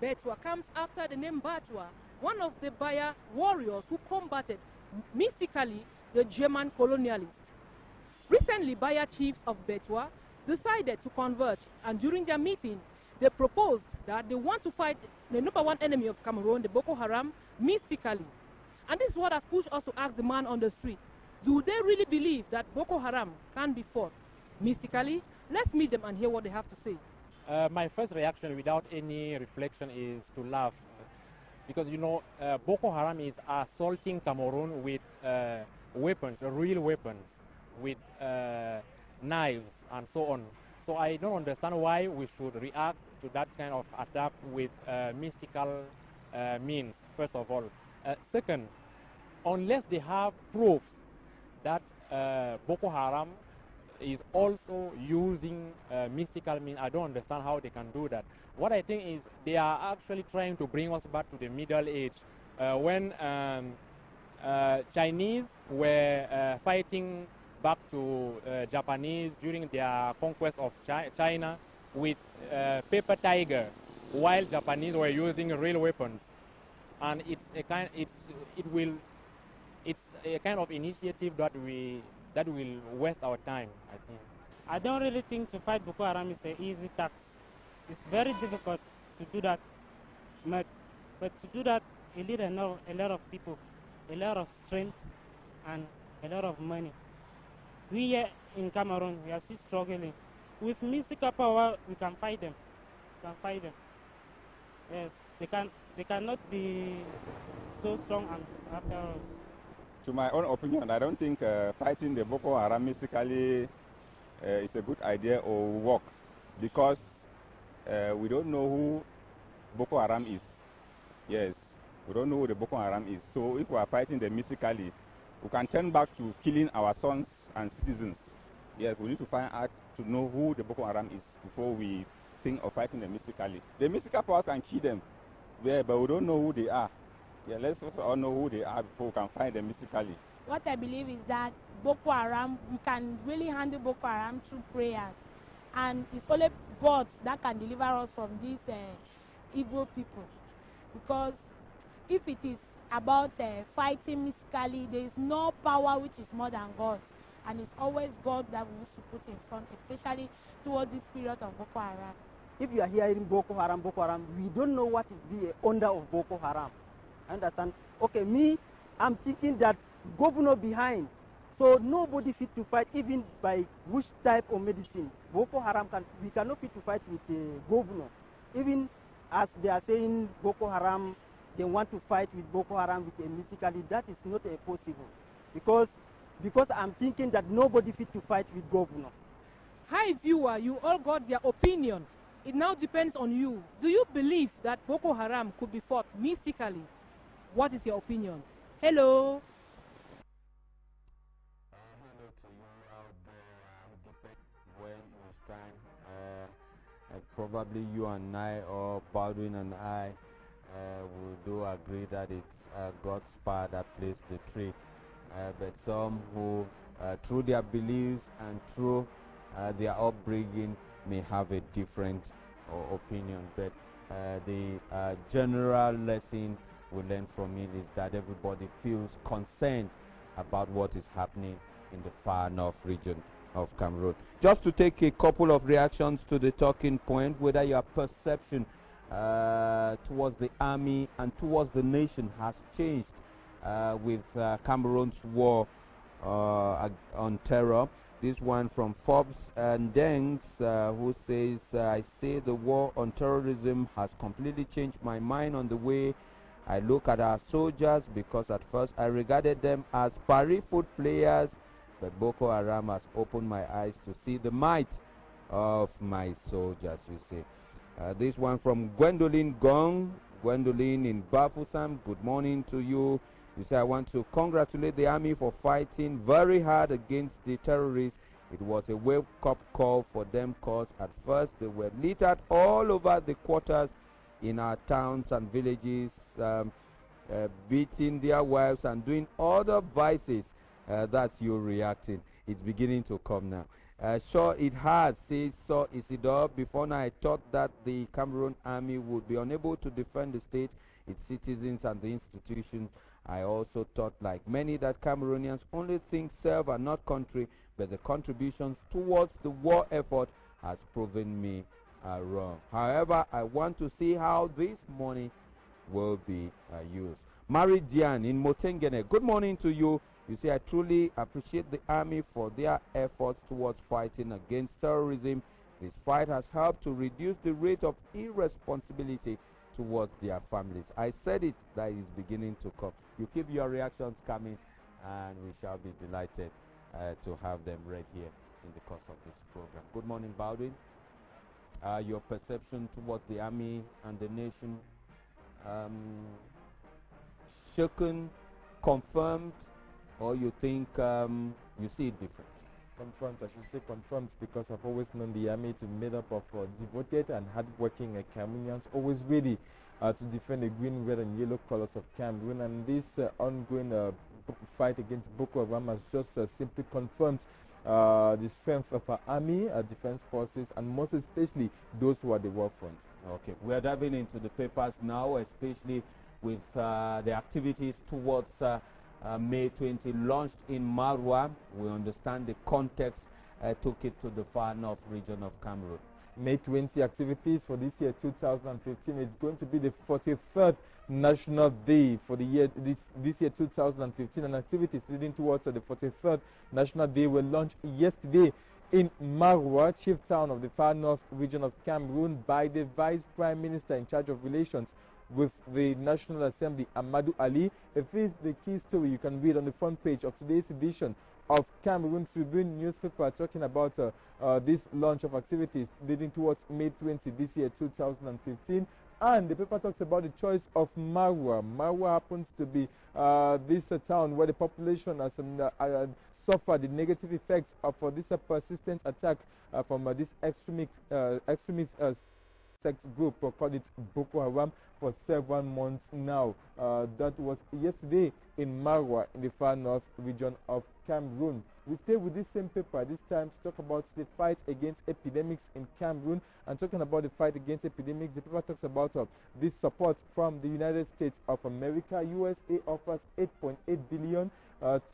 Betua comes after the name Batua, one of the Baya warriors who combated mystically the German colonialists. Recently, Baya chiefs of Betua decided to converge, and during their meeting, they proposed that they want to fight the #1 enemy of Cameroon, the Boko Haram, mystically. And this is what has pushed us to ask the man on the street, do they really believe that Boko Haram can be fought mystically? Let's meet them and hear what they have to say. My first reaction, without any reflection, is to laugh. Because, you know, Boko Haram is assaulting Cameroon with weapons, real weapons, with knives and so on. So I don't understand why we should react to that kind of attack with mystical means, first of all. Second, unless they have proofs that Boko Haram is also using mystical means, I don't understand how they can do that. What I think is they are actually trying to bring us back to the Middle Age, when Chinese were fighting back to Japanese during their conquest of China with paper tiger, while Japanese were using real weapons. And it's a kind of initiative that will waste our time, I think. I don't really think to fight Boko Haram is an easy task. It's very difficult to do that. But to do that, you need a lot of people, a lot of strength, and a lot of money. We here in Cameroon, we are still struggling. With mystical power, we can fight them. Yes, they cannot be so strong and after us. To my own opinion, I don't think fighting the Boko Haram mystically is a good idea or work, because we don't know who Boko Haram is. Yes, we don't know who the Boko Haram is. So if we are fighting them mystically, we can turn back to killing our sons and citizens. Yes, we need to find out to know who the Boko Haram is before we think of fighting them mystically. The mystical powers can kill them, yeah, but we don't know who they are. Yeah, let's also all know who they are before we can find them mystically. What I believe is that Boko Haram, we can really handle Boko Haram through prayers. And it's only God that can deliver us from these evil people. Because if it is about fighting mystically, there is no power which is more than God. And it's always God that we need to put in front, especially towards this period of Boko Haram. If you are hearing Boko Haram, we don't know what is the under of Boko Haram. Understand? Okay, me, I'm thinking that governor behind, so nobody fit to fight even by which type of medicine. Boko Haram we cannot fit to fight with a governor. Even as they are saying Boko Haram, they want to fight with Boko Haram with a mystically, that is not possible. Because I'm thinking that nobody fit to fight with governor. Hi viewer, you all got their opinion. It now depends on you. Do you believe that Boko Haram could be fought mystically? What is your opinion? Hello. Hello to you out there. When it's time, probably you and I, or Baldwin and I, we do agree that it's God's power that plays the trick. But some who, through their beliefs and through their upbringing, may have a different opinion. But the general lesson we learn from it is that everybody feels concerned about what is happening in the far north region of Cameroon. Just to take a couple of reactions to the talking point, whether your perception towards the army and towards the nation has changed with Cameroon's war on terror. This one from Forbes and Dengs, who says, I say the war on terrorism has completely changed my mind on the way I look at our soldiers, because at first I regarded them as pari-foot players, but Boko Haram has opened my eyes to see the might of my soldiers, you see. This one from Gwendoline Gong. Gwendoline in Bafusam, good morning to you. You say, I want to congratulate the army for fighting very hard against the terrorists. It was a wake-up call for them, because at first they were littered all over the quarters in our towns and villages, beating their wives and doing other vices. That's you reacting. It's beginning to come now. Sure it has, says So Isidore. Before now I thought that the Cameroon army would be unable to defend the state, its citizens and the institutions. I also thought, like many, that Cameroonians only think self and not country, but the contributions towards the war effort has proven me wrong. However, I want to see how this money will be used. Mary Diane in Motengene, good morning to you. You say, I truly appreciate the army for their efforts towards fighting against terrorism. This fight has helped to reduce the rate of irresponsibility towards their families. I said it, that is beginning to come. You keep your reactions coming, and we shall be delighted to have them read here in the course of this program. Good morning, Baldwin. Your perception towards the army and the nation, shaken, confirmed, or you think you see it different? Confirmed, I should say confirmed, because I've always known the army to be made up of devoted and hardworking Cameroonians, always ready to defend the green, red, and yellow colors of Cameroon. And this ongoing fight against Boko Haram has just simply confirmed the strength of our army, our defense forces, and most especially those who are the war front. Okay, we are diving into the papers now, especially with the activities towards May 20 launched in Marwa. We understand the context took it to the far north region of Cameroon. May 20 activities for this year 2015. It's going to be the 43rd National Day for the year this year 2015, and activities leading towards the 43rd National Day were launched yesterday in Marwa, chief town of the far north region of Cameroon, by the Vice Prime Minister in charge of relations with the National Assembly, Amadou Ali. It is the key story you can read on the front page of today's edition of Cameroon Tribune newspaper, talking about this launch of activities leading towards May 20 this year 2015. And the paper talks about the choice of Marwa. Marwa happens to be this town where the population has suffered the negative effects of this persistent attack from this extremist sect group, called it Boko Haram, for 7 months now. That was yesterday in Marwa, in the far north region of Cameroon. We stay with this same paper this time to talk about the fight against epidemics in Cameroon. And talking about the fight against epidemics, the paper talks about this support from the United States of America. USA offers $8.8 billion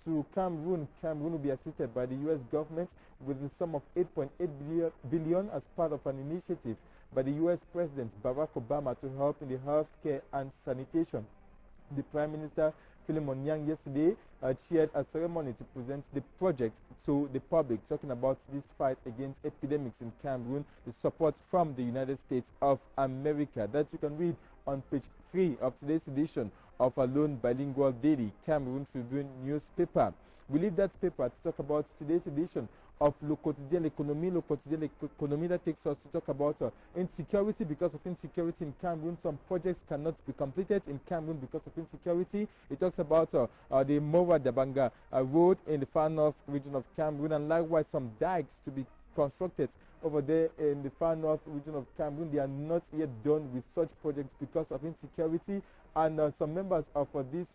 to Cameroon. Cameroon will be assisted by the U.S. government with the sum of $8.8 billion as part of an initiative by the U.S. President Barack Obama to help in the health care and sanitation. The Prime Minister, Philemon Yang, yesterday chaired a ceremony to present the project to the public, talking about this fight against epidemics in Cameroon, the support from the United States of America. That you can read on page 3 of today's edition of our lone bilingual daily Cameroon Tribune newspaper. We leave that paper to talk about today's edition of Le Quotidien L'Économie, that takes us to talk about insecurity. Because of insecurity in Cameroon, some projects cannot be completed in Cameroon because of insecurity. It talks about the Mora Dabanga road in the far north region of Cameroon, and likewise some dikes to be constructed over there in the far north region of Cameroon. They are not yet done with such projects because of insecurity. And some members of this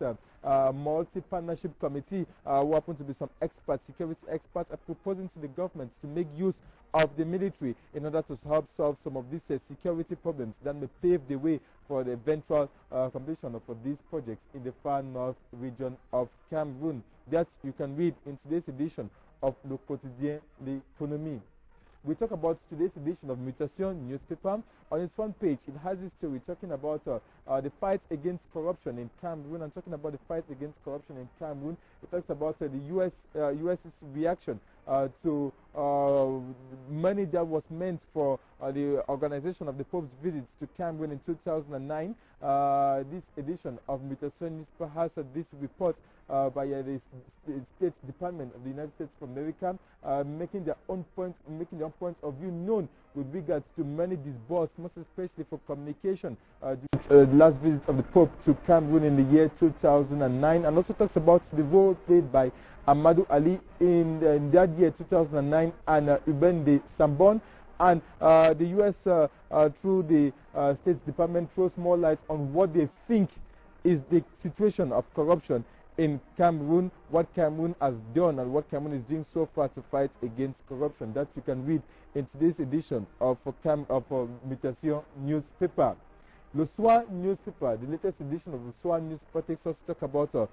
multi-partnership committee, who happen to be some experts, security experts, are proposing to the government to make use of the military in order to help solve some of these security problems that may pave the way for the eventual completion of these projects in the far north region of Cameroon. That you can read in today's edition of Le Quotidien L'Économie. We talk about today's edition of Mutation newspaper. On its front page, it has this story talking about the fight against corruption in Cameroon, and talking about the fight against corruption in Cameroon. It talks about the US's reaction to money that was meant for the organization of the Pope's visits to Cameroon in 2009. This edition of Mutation newspaper has this report by the State Department of the United States of America, making their own point of view known with regards to money disbursed, most especially for communication, the last visit of the Pope to Cameroon in the year 2009, and also talks about the role played by Amadou Ali in that year 2009 and Mbonde Sambon. And the U.S. Through the State Department throws more light on what they think is the situation of corruption in Cameroon, what Cameroon has done and what Cameroon is doing so far to fight against corruption. That you can read in today's edition of Mutation newspaper. Le Soir newspaper, the latest edition of Le Soir newspaper, takes us to talk about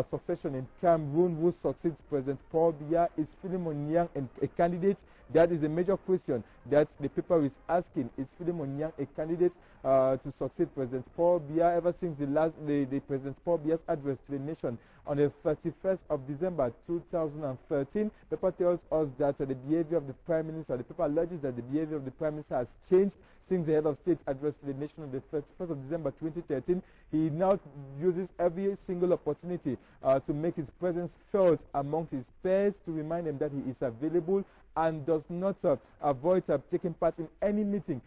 succession in Cameroon. Who succeeds President Paul Biya? Is Philemon Yang a candidate? That is a major question that the paper is asking. Is Philemon Yang a candidate to succeed President Paul Biya? Ever since the President Paul Biya's address to the nation on the 31st of December 2013, the paper tells us that the behavior of the Prime Minister, the paper alleges that the behavior of the Prime Minister has changed since the head of state addressed to the nation on the 31st of December 2013. He now uses every single opportunity to make his presence felt amongst his peers, to remind them that he is available, and does not avoid taking part in any meeting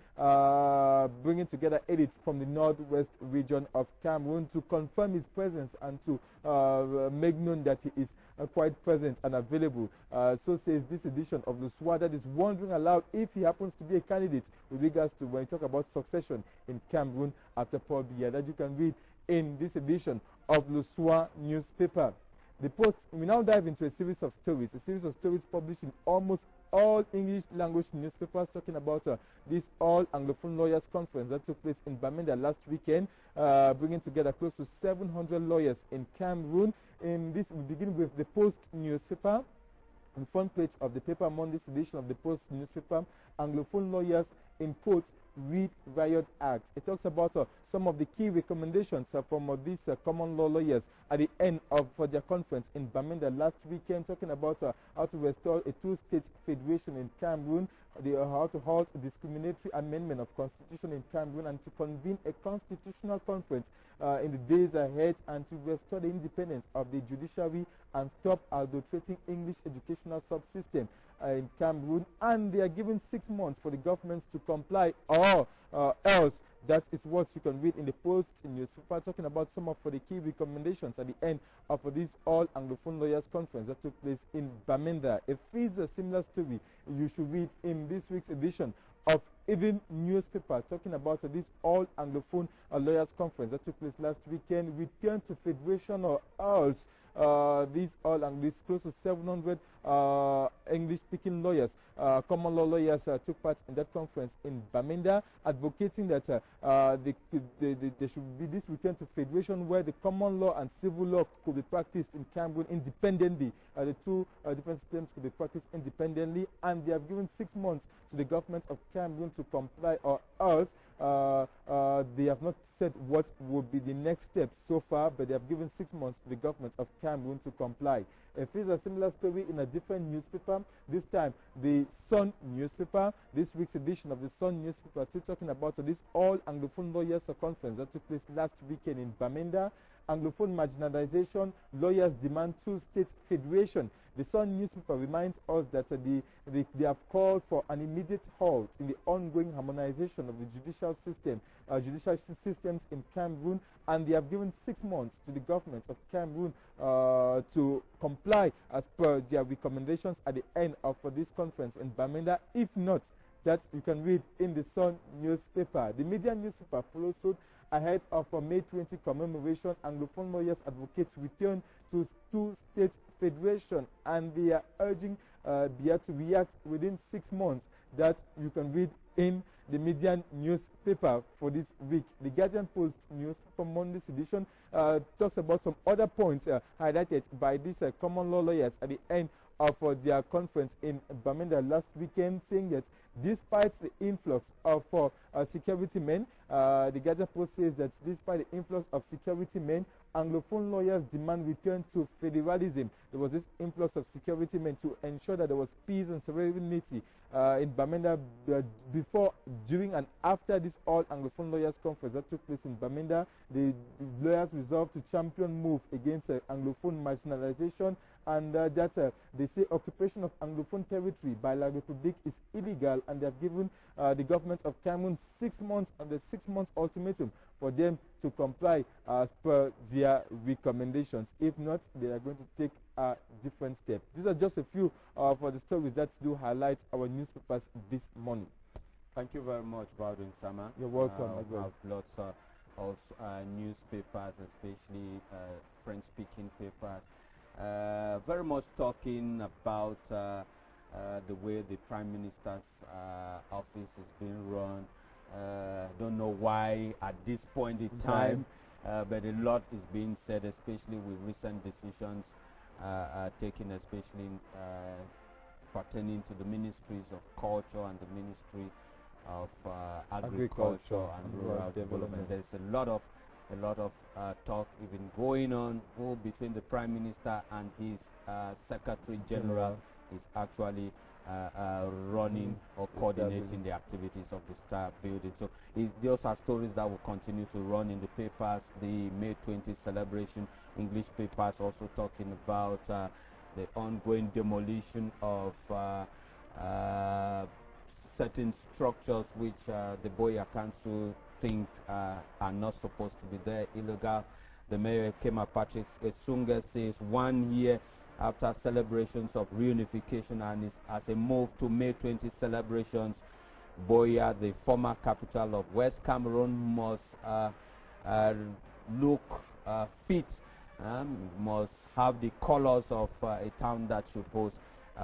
bringing together elites from the northwest region of Cameroon, to confirm his presence and to make known that he is quite present and available. So says this edition of the Soir, that is wondering aloud if he happens to be a candidate with regards to when you talk about succession in Cameroon after Paul Biya. That you can read in this edition of Le Soir newspaper. The Post, we now dive into a series of stories published in almost all English language newspapers, talking about this all Anglophone lawyers conference that took place in Bamenda last weekend, bringing together close to 700 lawyers in Cameroon. In this, we begin with the Post newspaper. On the front page of the paper, Monday's edition of the Post newspaper, Anglophone lawyers in quotes Read Riot Act. It talks about some of the key recommendations from these common law lawyers at the end of their conference in Bamenda last weekend, talking about how to restore a two-state federation in Cameroon, how to halt discriminatory amendment of constitution in Cameroon, and to convene a constitutional conference in the days ahead, and to restore the independence of the judiciary and stop adulterating English educational subsystem in Cameroon. And they are given 6 months for the governments to comply, or else. That is what you can read in the Post newspaper, talking about some of the key recommendations at the end of this all Anglophone lawyers conference that took place in Bamenda. If it's a similar story, you should read in this week's edition of Even newspaper, talking about this all Anglophone lawyers conference that took place last weekend. Return to federation or else. These close to 700 English-speaking lawyers, common law lawyers, took part in that conference in Bamenda, advocating that there should be this return to federation where the common law and civil law could be practiced in Cameroon independently. The two different systems could be practiced independently, and they have given 6 months to the government of Cameroon to comply, or else they have not said what would be the next step so far, but they have given 6 months to the government of Cameroon to comply. If it's a similar story in a different newspaper, this time the Sun newspaper, this week's edition of the Sun newspaper, still talking about this all Anglophone lawyers conference that took place last weekend in Bamenda. Anglophone marginalization, lawyers demand two-state federation. The Sun newspaper reminds us that they have called for an immediate halt in the ongoing harmonization of the judicial systems in Cameroon, and they have given 6 months to the government of Cameroon to comply as per their recommendations at the end of this conference in Bamenda. If not, that you can read in the Sun newspaper. The media newspaper follows suit ahead of a May 20 commemoration. Anglophone lawyers advocates return to two-state federation, and they are urging Biya to react within 6 months. That you can read in the media newspaper for this week. The Guardian Post newspaper Monday's edition talks about some other points highlighted by these common law lawyers at the end of their conference in Bamenda last weekend, saying that despite the influx of security men, the Guardian Post says that despite the influx of security men, Anglophone lawyers demand return to federalism. There was this influx of security men to ensure that there was peace and serenity in Bamenda before, during, and after this all Anglophone lawyers conference that took place in Bamenda. The lawyers resolved to champion move against Anglophone marginalization, and that they say occupation of Anglophone territory by La République is illegal, and they have given the government of Cameroon 6 months on the 6-month ultimatum for them to comply as per their recommendations. If not, they are going to take a different step. These are just a few of the stories that do highlight our newspapers this morning. Thank you very much, Baldwin Sama. You're welcome. We have lots of newspapers, especially French-speaking papers, very much talking about the way the Prime Minister's office is being run. Don't know why at this point in time, but a lot is being said, especially with recent decisions taken, especially pertaining to the Ministries of Culture and the Ministry of Agriculture and Rural Development. There's a lot of talk even going on between the Prime Minister and his Secretary General is actually running or coordinating the activities of the Star Building. So those are stories that will continue to run in the papers. The May 20th celebration, English papers also talking about the ongoing demolition of certain structures which the Boya Council think are not supposed to be there, illegal. The mayor, Kema Patrick Esunga, says 1 year after celebrations of reunification and is as a move to May 20 celebrations, Boya, the former capital of West Cameroon, must look fit, must have the colors of a town that should host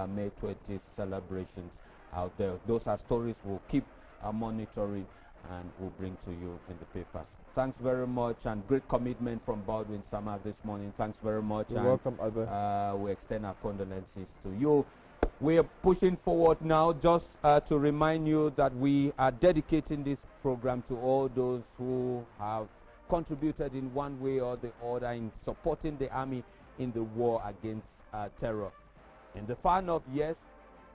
May 20 celebrations out there. Those are stories we'll keep monitoring and we'll bring to you in the papers. Thanks very much, and great commitment from Baldwin Sama this morning. Thanks very much. You're welcome, Albert. We extend our condolences to you. We are pushing forward now, just to remind you that we are dedicating this program to all those who have contributed in one way or the other in supporting the army in the war against terror. In the far north, yes,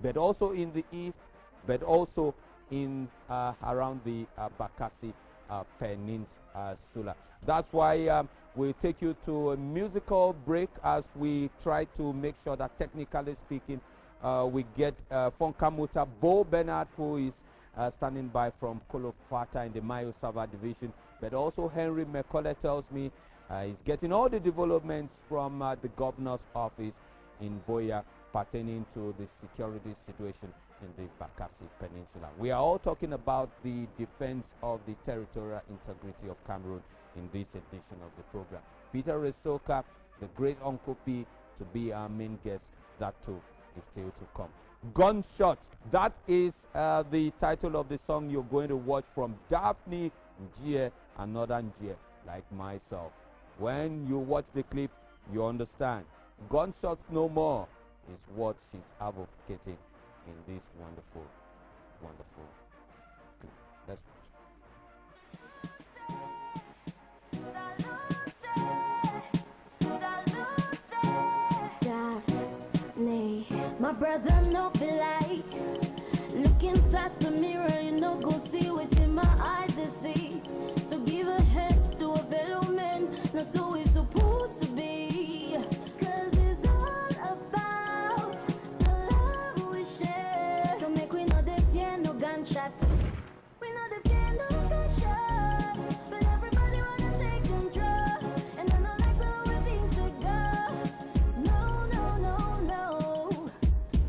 but also in the east, but also in around the Bakassi Peninsula. That's why we'll take you to a musical break as we try to make sure that, technically speaking, we get Fonkamuta Bo Bernard, who is standing by from Kolofata in the Mayo Sava division, but also Henry McCullough tells me he's getting all the developments from the governor's office in Boya pertaining to the security situation in the Bakassi Peninsula. We are all talking about the defense of the territorial integrity of Cameroon in this edition of the program. Peter Resoka, the great Uncle P, to be our main guest. That too is still to come. Gunshot, that is the title of the song you're going to watch from Daphne Njie and Northern Njie, like myself. When you watch the clip, you understand. Gunshots no more is what she's advocating in this wonderful, wonderful clip. Let's watch. Daphne, my brother no be like. Look inside the mirror, you know, go see what in my eyes they see. So give a head to a fellow man, that's so it's supposed to be. Cause it's all about the love we share. So make we know they fear no gunshot. We know they fear no gunshots. But everybody wanna take control. And I don't like the way things are go. No, no, no, no.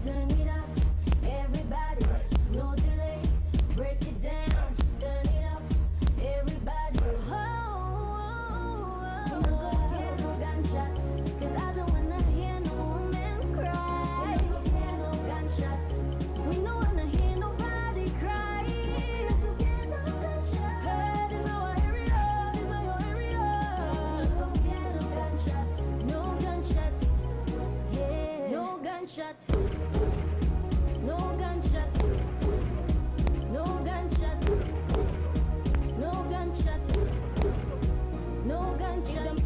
Turn it up, everybody, no delay. gunshot. No gunshot. No gunshot. No gunshot. No gunshot. Them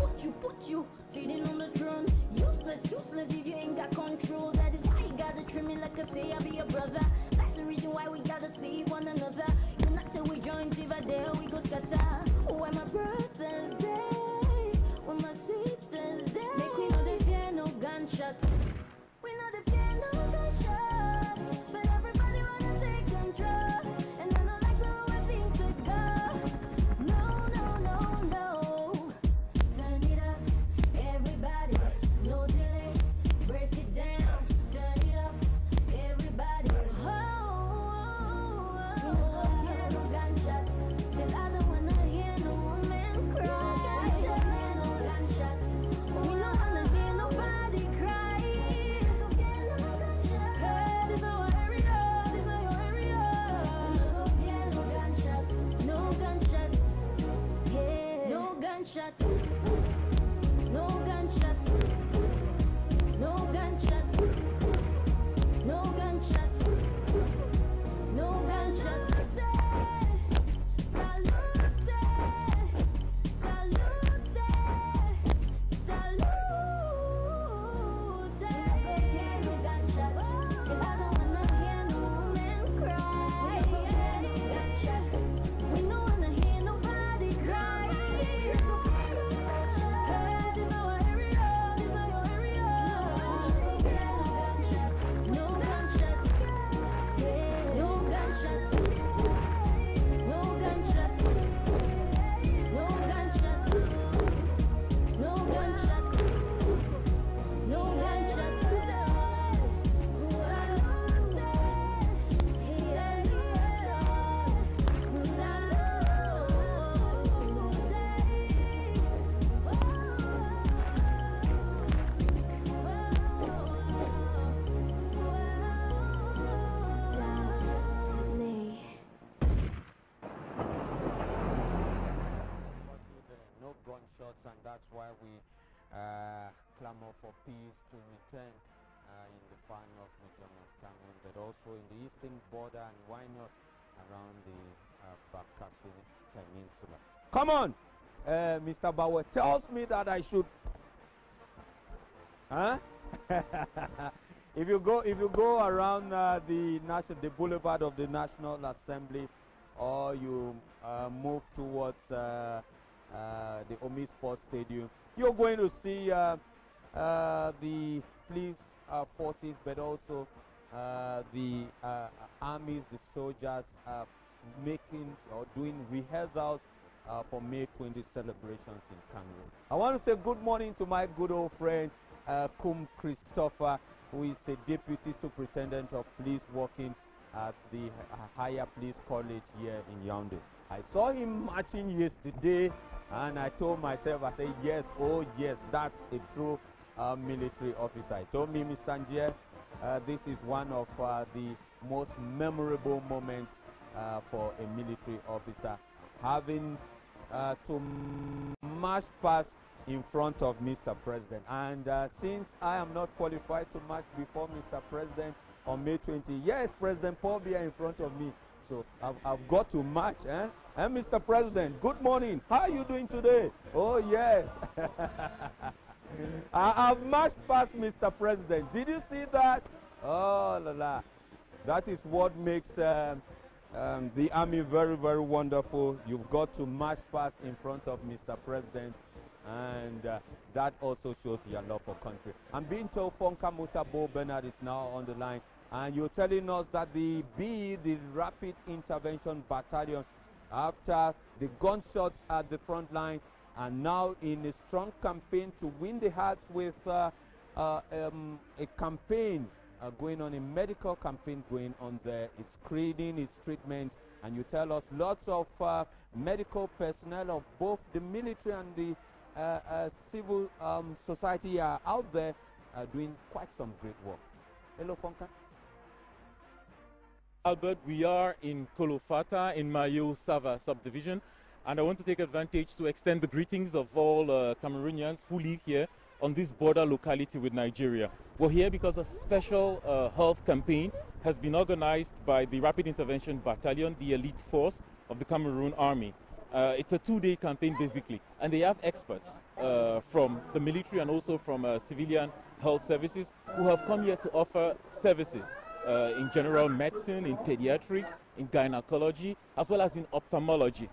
put you sitting on the throne. Useless if you ain't got control. That is why you gotta treat me like I say I be your brother. That's the reason why we gotta save one another. You not till we join, if I dare we go scatter. When my brothers day, when my sisters day, make we know they fear no gunshots. We know they fear no gunshots. But everybody wanna take control, and I don't like the way things could go. No, no, no, no. Turn it up, everybody. No delay, break it down. Turn it up, everybody. Oh, we no fear no gunshots, 'cause I don't wanna hear no woman cry. No gunshots, we don't wanna hear nobody cry. This is our area, this is your area. No fear no gunshots, no gunshots, yeah. No gunshots, no gunshots. No gunshots. No gunshots. No gunshots. Salute. Salute. Salute. No gunshots. 'Cause I don't wanna hear no woman cry. No gunshots. We don't wanna hear nobody cry. This is our area. This is your area. No gunshots. Yeah. No gunshots. No gunshots. No gunshots. No gunshots. No gunshots. No gunshots, and that's why we clamor for peace to return in the far north region of Cameroon, but also in the eastern border, and why not around the Bakassi Peninsula. Come on, Mr. Bauer tells me that I should. Huh? If you go around the boulevard of the National Assembly, or you move towards the Omi Sports Stadium, you're going to see the police forces, but also the armies, the soldiers making or doing rehearsals for May 20 celebrations in Cameroon. I want to say good morning to my good old friend Kum Christopher, who is a deputy superintendent of police working at the Higher Police College here in Yaoundé. I saw him marching yesterday, and I told myself, I said, yes, oh yes, that's a true military officer. He told me, Mr. NJIE, this is one of the most memorable moments for a military officer, having to march past in front of Mr. President. And since I am not qualified to march before Mr. President on May 20, yes, President Paul Biya in front of me, so I've got to march. And Mr. President, good morning. How are you doing today? Oh, yes. I've marched past Mr. President. Did you see that? Oh, la la. That is what makes the army very, very wonderful. You've got to march past in front of Mr. President, and that also shows your love for country. I'm being told Fonka Mutabo Bernard is now on the line, and you're telling us that the Rapid Intervention Battalion, after the gunshots at the front line, are now in a strong campaign to win the hearts with a campaign going on, a medical campaign going on there. It's screening, it's treatment, and you tell us lots of medical personnel of both the military and the civil society are out there doing quite some great work. Hello, Fonka. Albert, we are in Kolofata in Mayo Sava subdivision, and I want to take advantage to extend the greetings of all Cameroonians who live here on this border locality with Nigeria. We're here because a special health campaign has been organized by the Rapid Intervention Battalion, the elite force of the Cameroon Army. It's a 2-day campaign basically, and they have experts from the military and also from civilian health services who have come here to offer services in general medicine, in pediatrics, in gynecology, as well as in ophthalmology.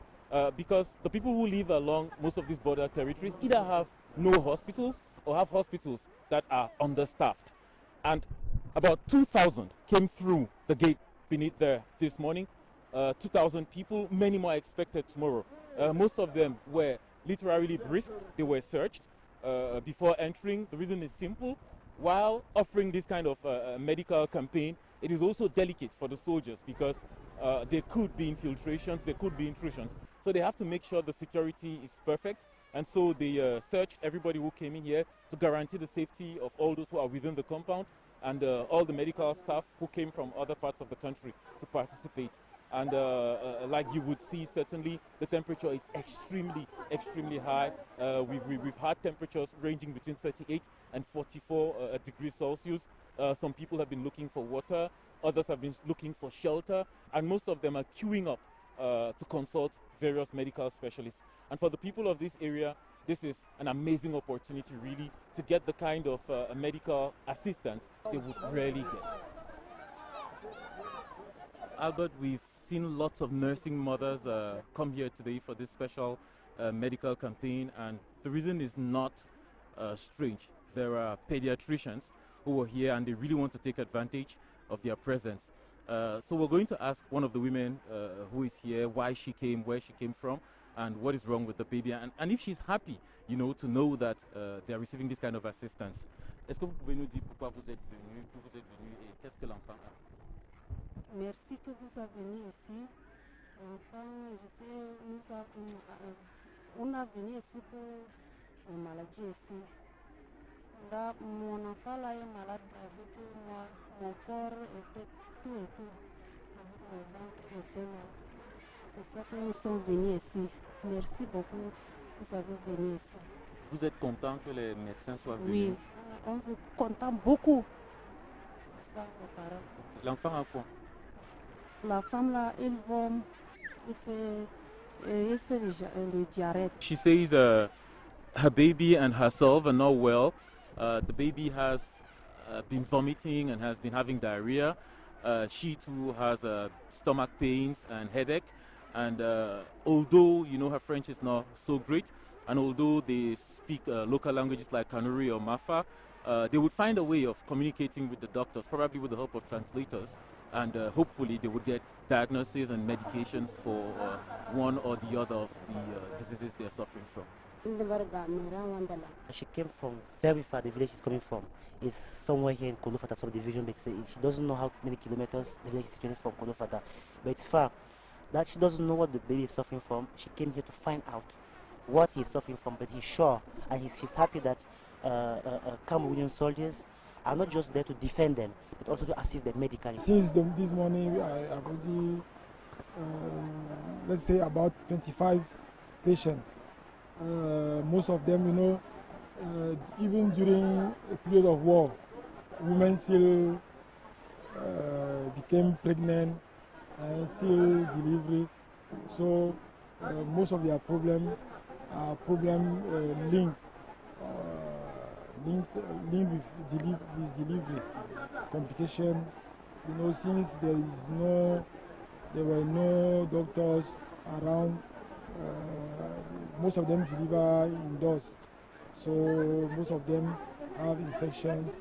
Because the people who live along most of these border territories either have no hospitals or have hospitals that are understaffed. And about 2,000 came through the gate beneath there this morning. 2,000 people, many more expected tomorrow. Most of them were literally brisked. They were searched before entering. The reason is simple. While offering this kind of medical campaign, it is also delicate for the soldiers because there could be infiltrations, there could be intrusions. So they have to make sure the security is perfect. And so they searched everybody who came in here to guarantee the safety of all those who are within the compound and all the medical staff who came from other parts of the country to participate. And like you would see, certainly the temperature is extremely high. We've had temperatures ranging between 38 and 44 degrees Celsius. Some people have been looking for water, others have been looking for shelter, and most of them are queuing up to consult various medical specialists. And for the people of this area, this is an amazing opportunity really to get the kind of medical assistance they would rarely get. Albert, we've seen lots of nursing mothers come here today for this special medical campaign, and the reason is not strange. There are pediatricians who are here and they really want to take advantage of their presence. So we're going to ask one of the women who is here why she came, where she came from, and what is wrong with the baby, and if she's happy, you know, to know that they are receiving this kind of assistance. Est-ce que vous pouvez nous dire pourquoi vous êtes venu, d'où vous êtes venu et qu'est-ce que l'enfant a? Merci que vous êtes venu ici. Enfin, je sais, on a venu ici pour une maladie ici. Là, mon enfant là est malade avec moi. Mon corps était tout et tout. Avec mon ventre qui fait mal. C'est ça que nous sommes venus ici. Merci beaucoup. Vous avez venu ici. Vous êtes content que les médecins soient venus? Oui, on est content beaucoup. C'est ça, mes parents. L'enfant a quoi? La femme là, il vomit, il fait le diarrhée. She says her baby and herself are not well. The baby has been vomiting and has been having diarrhea. She too has stomach pains and headache. And although, you know, her French is not so great, and although they speak local languages like Kanuri or Mafa, they would find a way of communicating with the doctors, probably with the help of translators. And hopefully they would get diagnoses and medications for one or the other of the diseases they are suffering from. She came from very far. The village she's coming from is somewhere here in Kolofata subdivision. But she doesn't know how many kilometers the village is situated from Kolofata, but it's far. That she doesn't know what the baby is suffering from. She came here to find out what he's suffering from, but he's sure, and she's happy that Cameroonian soldiers are not just there to defend them, but also to assist them medically. Since this morning, I have already, let's say, about 25 patients. Most of them, you know, even during a period of war, women still became pregnant and still delivery. So most of their problems are linked with delivery complication. You know, since there were no doctors around, most of them deliver indoors. So most of them have infections.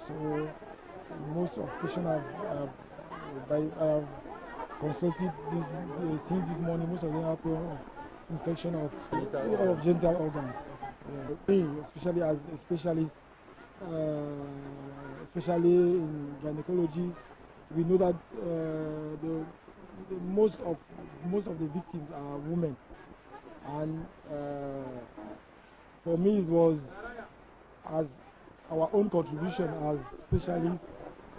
So most of patients I have consulted since this morning. Most of them have infection of genital organs. Especially as a specialist, especially in gynecology, we know that most of the victims are women, and for me it was as our own contribution as specialists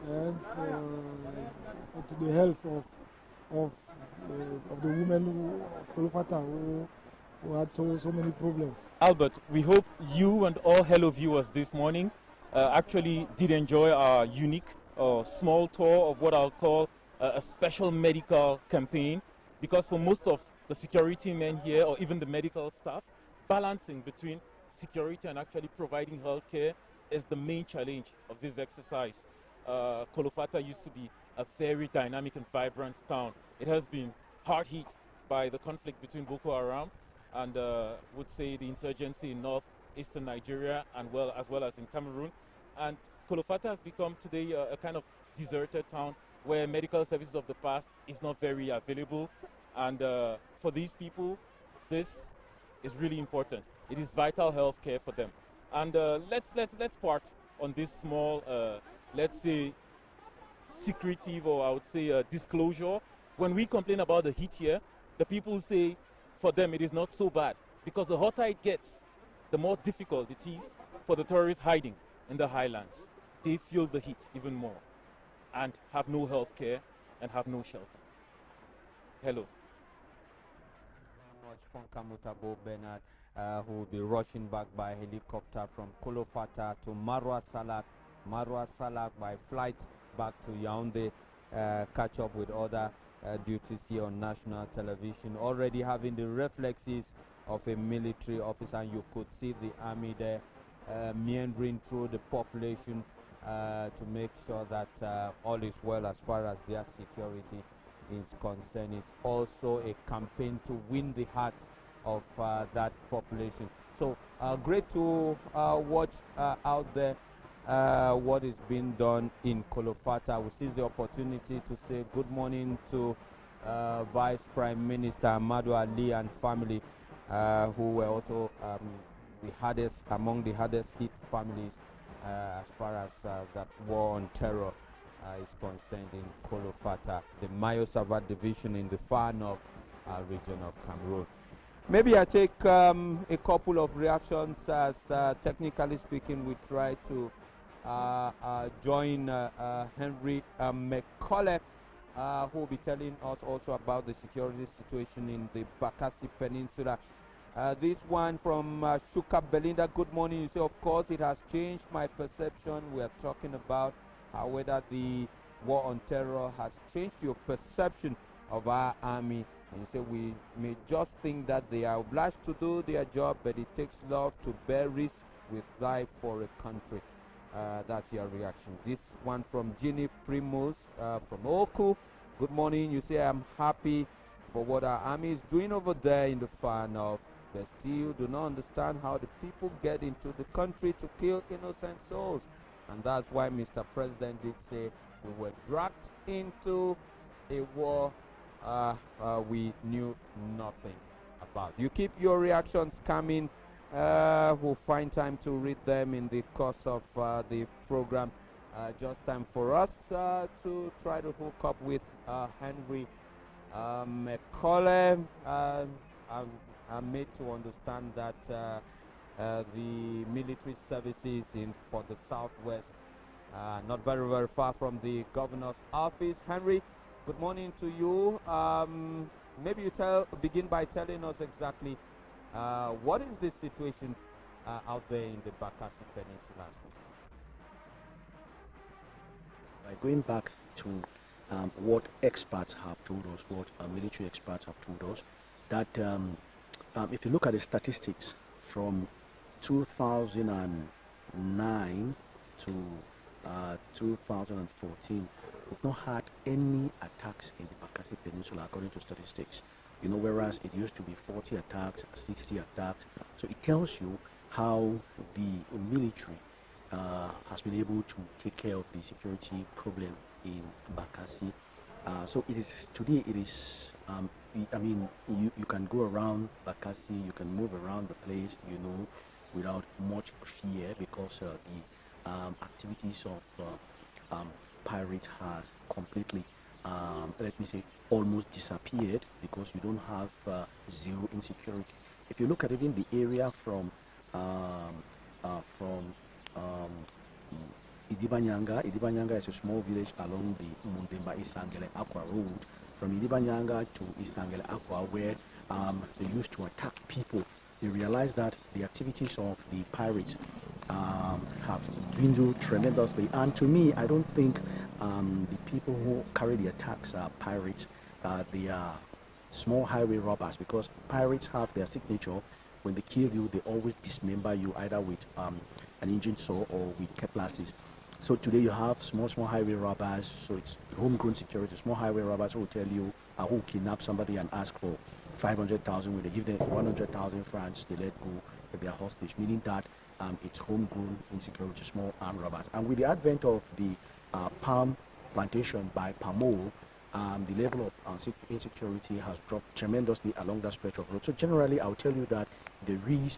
and to the health of the women of Kolofata who who had so many problems. Albert, we hope you and all Hello viewers this morning actually did enjoy our unique small tour of what I'll call a special medical campaign, because for most of the security men here, or even the medical staff, balancing between security and actually providing health care is the main challenge of this exercise. Kolofata used to be a very dynamic and vibrant town. It has been hard hit by the conflict between Boko Haram and would say the insurgency in northeastern Nigeria and as well as in Cameroon. And Kolofata has become today a kind of deserted town where medical services of the past is not very available. And for these people, this is really important. It is vital health care for them. And let's part on this small, let's say, secretive, or I would say disclosure. When we complain about the heat here, the people say for them it is not so bad, because the hotter it gets, the more difficult it is for the tourists hiding in the highlands. They feel the heat even more and have no health care and have no shelter. Hello. Fonkamutabo Bernard, who will be rushing back by helicopter from Kolofata to Marwa Salak by flight back to Yaoundé, catch up with other duties here on national television, already having the reflexes of a military officer. You could see the army there meandering through the population to make sure that all is well as far as their security is concerned. It's also a campaign to win the hearts of that population. So great to watch out there what is being done in Kolofata. We seize the opportunity to say good morning to Vice Prime Minister Amadou Ali and family, who were also among the hardest hit families as far as that war on terror is concerned in Kolofata, the Mayo Sava division in the far north region of Cameroon. Maybe I take a couple of reactions as technically speaking we try to join Henry McCullough, who will be telling us also about the security situation in the Bakassi Peninsula. This one from Shuka Belinda, good morning. You say, of course, it has changed my perception. We are talking about whether the war on terror has changed your perception of our army. And you say, we may just think that they are obliged to do their job, but it takes love to bear risk with life for a country. That's your reaction. This one from Ginny Primos from Oku. Good morning. You say, I'm happy for what our army is doing over there in the far north. They still do not understand how the people get into the country to kill innocent souls. And that's why Mr. President did say we were dragged into a war we knew nothing about. You keep your reactions coming. We'll find time to read them in the course of the program. Just time for us to try to hook up with Henry McCullough. I'm made to understand that the military services for the Southwest, not very, very far from the governor's office. Henry, good morning to you. Maybe you begin by telling us exactly what is the situation out there in the Bakassi Peninsula? By going back to what experts have told us, what military experts have told us, that if you look at the statistics from 2009 to 2014, we've not had any attacks in the Bakassi Peninsula according to statistics. You know, whereas it used to be 40 attacks, 60 attacks. So it tells you how the military has been able to take care of the security problem in Bakassi. So it is today. It is. I mean, you can go around Bakassi, you can move around the place, you know, without much fear, because the activities of pirates have completely, let me say, almost disappeared, because you don't have zero insecurity. If you look at even the area from Idibanyanga is a small village along the Mundemba Isangele Aqua Road. From Idibanyanga to Isangele Aqua, where they used to attack people. They realized that the activities of the pirates have dwindled tremendously. And to me, I don't think the people who carry the attacks are pirates. They are small highway robbers, because pirates have their signature. When they kill you, they always dismember you either with an engine saw or with cutlasses. So today you have small highway robbers. So it's homegrown security. Small highway robbers who will tell you who kidnap somebody and ask for 500,000. When they give them 100,000 francs, they let go if they are hostage. Meaning that it's homegrown insecurity, small armed robbers. And with the advent of the palm plantation by palm oil, the level of insecurity has dropped tremendously along that stretch of road. So generally, I'll tell you that there is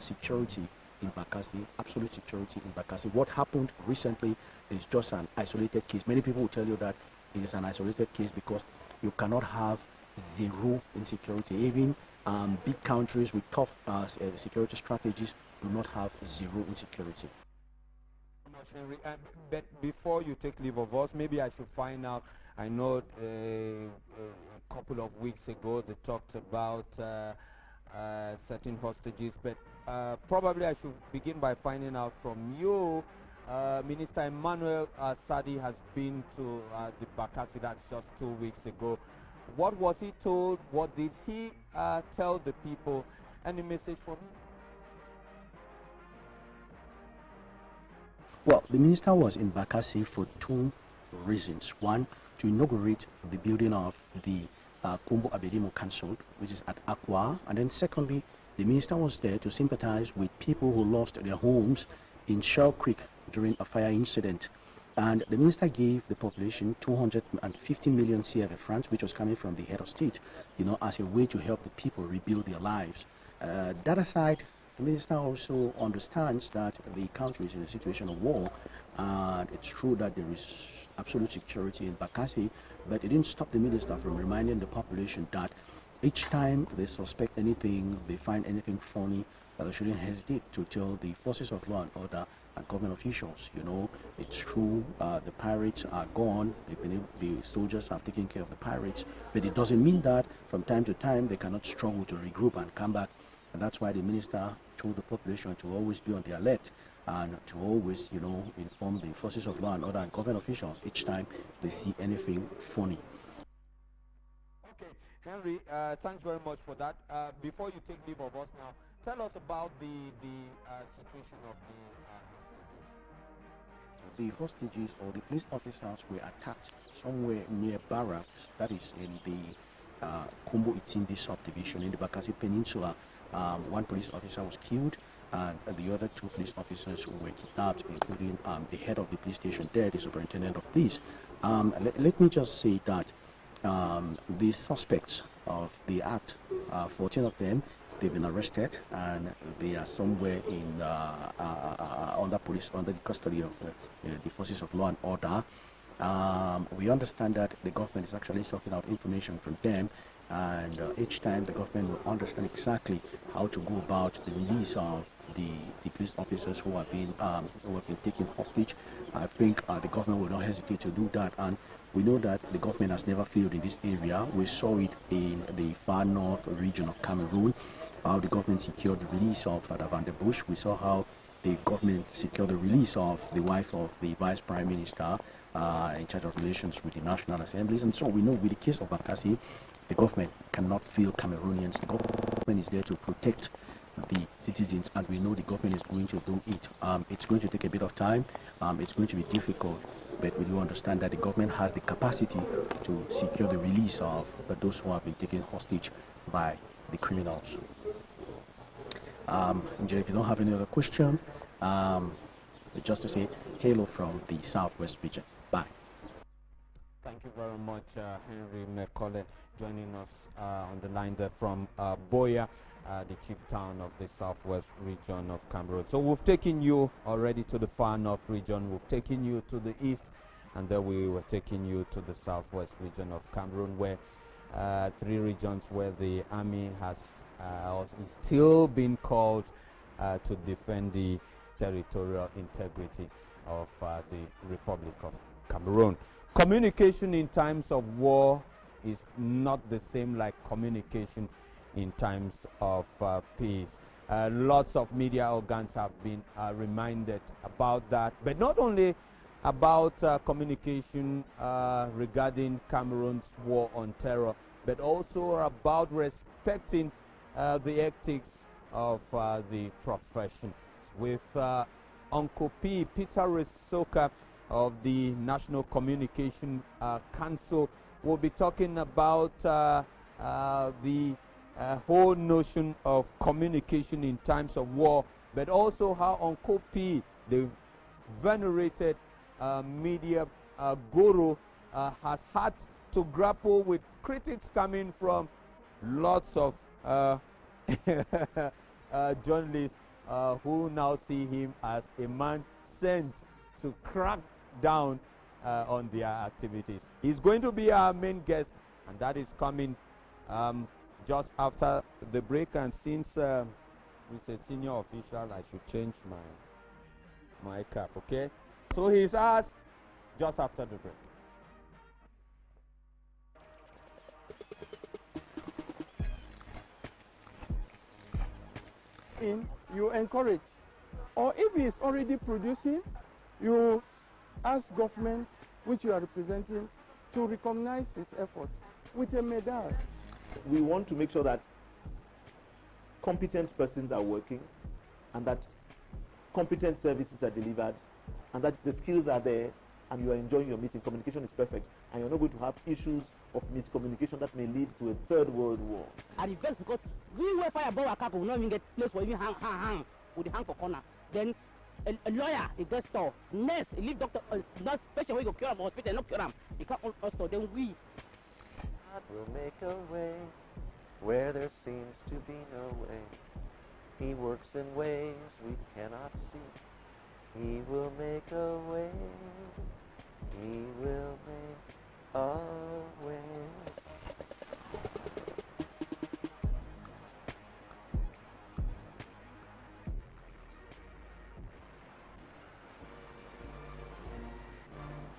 security in Bakassi, absolute security in Bakassi. What happened recently is just an isolated case. Many people will tell you that it is an isolated case because you cannot have zero insecurity. Even big countries with tough security strategies do not have zero insecurity. Henry, but before you take leave of us, maybe I should find out. I know a couple of weeks ago they talked about certain hostages, but probably I should begin by finding out from you. Minister Emmanuel Sadi has been to the Bakassi, that's just 2 weeks ago. What was he told? What did he tell the people? Any message for him? Well, the minister was in Bakassi for two reasons. One, to inaugurate the building of the Kumbo Abedimo Council, which is at Akwa. And then secondly, the minister was there to sympathize with people who lost their homes in Shell Creek during a fire incident. And the minister gave the population 250 million CFA francs, which was coming from the head of state, as a way to help the people rebuild their lives. That aside, the minister also understands that the country is in a situation of war, and it's true that there is absolute security in Bakassi, but it didn't stop the minister from reminding the population that each time they suspect anything, they find anything funny, that they shouldn't hesitate to tell the forces of law and order and government officials. It's true, the pirates are gone, the soldiers have taken care of the pirates, but it doesn't mean that from time to time they cannot struggle to regroup and come back. And that's why the minister told the population to always be on the alert and to always, inform the forces of law and order and government officials each time they see anything funny. Okay, Henry, thanks very much for that. Before you take leave of us now, tell us about the situation of the hostages or the police officers were attacked somewhere near barracks, that is in the Kumbo Itindi subdivision in the Bakassi Peninsula. One police officer was killed, and the other two police officers were kidnapped, including the head of the police station there, the superintendent of police. Let me just say that the suspects of the act, 14 of them, they've been arrested, and they are somewhere in under the custody of the forces of law and order. We understand that the government is actually sorting out information from them, and each time the government will understand exactly how to go about the release of the police officers who have been taken hostage. I think the government will not hesitate to do that, and we know that the government has never failed in this area. We saw it in the far north region of Cameroon, how the government secured the release of Van der Bush. We saw how the government secured the release of the wife of the vice prime minister in charge of relations with the National Assemblies. And so we know with the case of Bakassi, the government cannot fail Cameroonians. The government is there to protect the citizens, and we know the government is going to do it. It's going to take a bit of time. It's going to be difficult, but we do understand that the government has the capacity to secure the release of those who have been taken hostage by the criminals. Njai, if you don't have any other question, just to say hello from the Southwest region. Bye. Thank you very much, Henry McCauley, joining us on the line there from Boya, the chief town of the Southwest region of Cameroon. So we've taken you already to the far north region, we've taken you to the east, and then we were taking you to the Southwest region of Cameroon, where three regions where the army has is still being called to defend the territorial integrity of the Republic of Cameroon. Communication in times of war is not the same like communication in times of peace. Lots of media organs have been reminded about that, but not only about communication regarding Cameroon's war on terror, but also about respecting the ethics of the profession. With Uncle P, Peter Resoka of the National Communication Council, we'll be talking about the whole notion of communication in times of war, but also how Uncle P, the venerated media guru, has had to grapple with critics coming from lots of journalists who now see him as a man sent to crack down on their activities. He's going to be our main guest, and that is coming just after the break. And since he's a senior official, I should change my cap, okay? So he's asked just after the break. You encourage, or if he is already producing, you ask government which you are representing to recognize his efforts with a medal. We want to make sure that competent persons are working and that competent services are delivered and that the skills are there and you are enjoying your meeting. Communication is perfect and you're not going to have issues of miscommunication that may lead to a third world war. And it's best because we were fire above our cap will not even get place for even hang with the hang for corner. Then a lawyer, a guest store, nurse, a leave doctor, not patient where you cure him hospital, not cure him. You can't also then we. God will make a way where there seems to be no way. He works in ways we cannot see. He will make a way. He will make a way.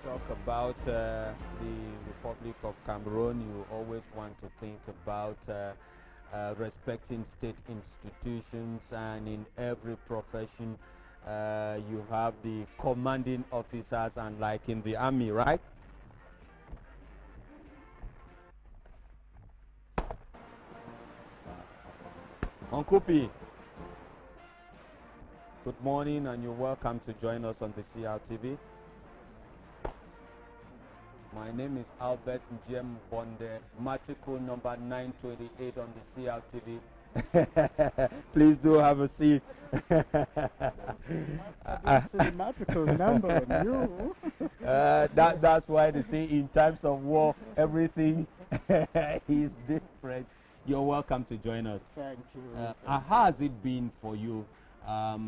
Talk about the Republic of Cameroon, you always want to think about respecting state institutions, and in every profession you have the commanding officers, and like in the army, right? Uncle P, good morning and you're welcome to join us on the CRTV. My name is Albert Mbonde, matricle number 928 on the CRTV. Please do have a seat. I didn't see the matricle number on you. That's why they say in times of war, everything is different. You're welcome to join us. Thank you. How has it been for you,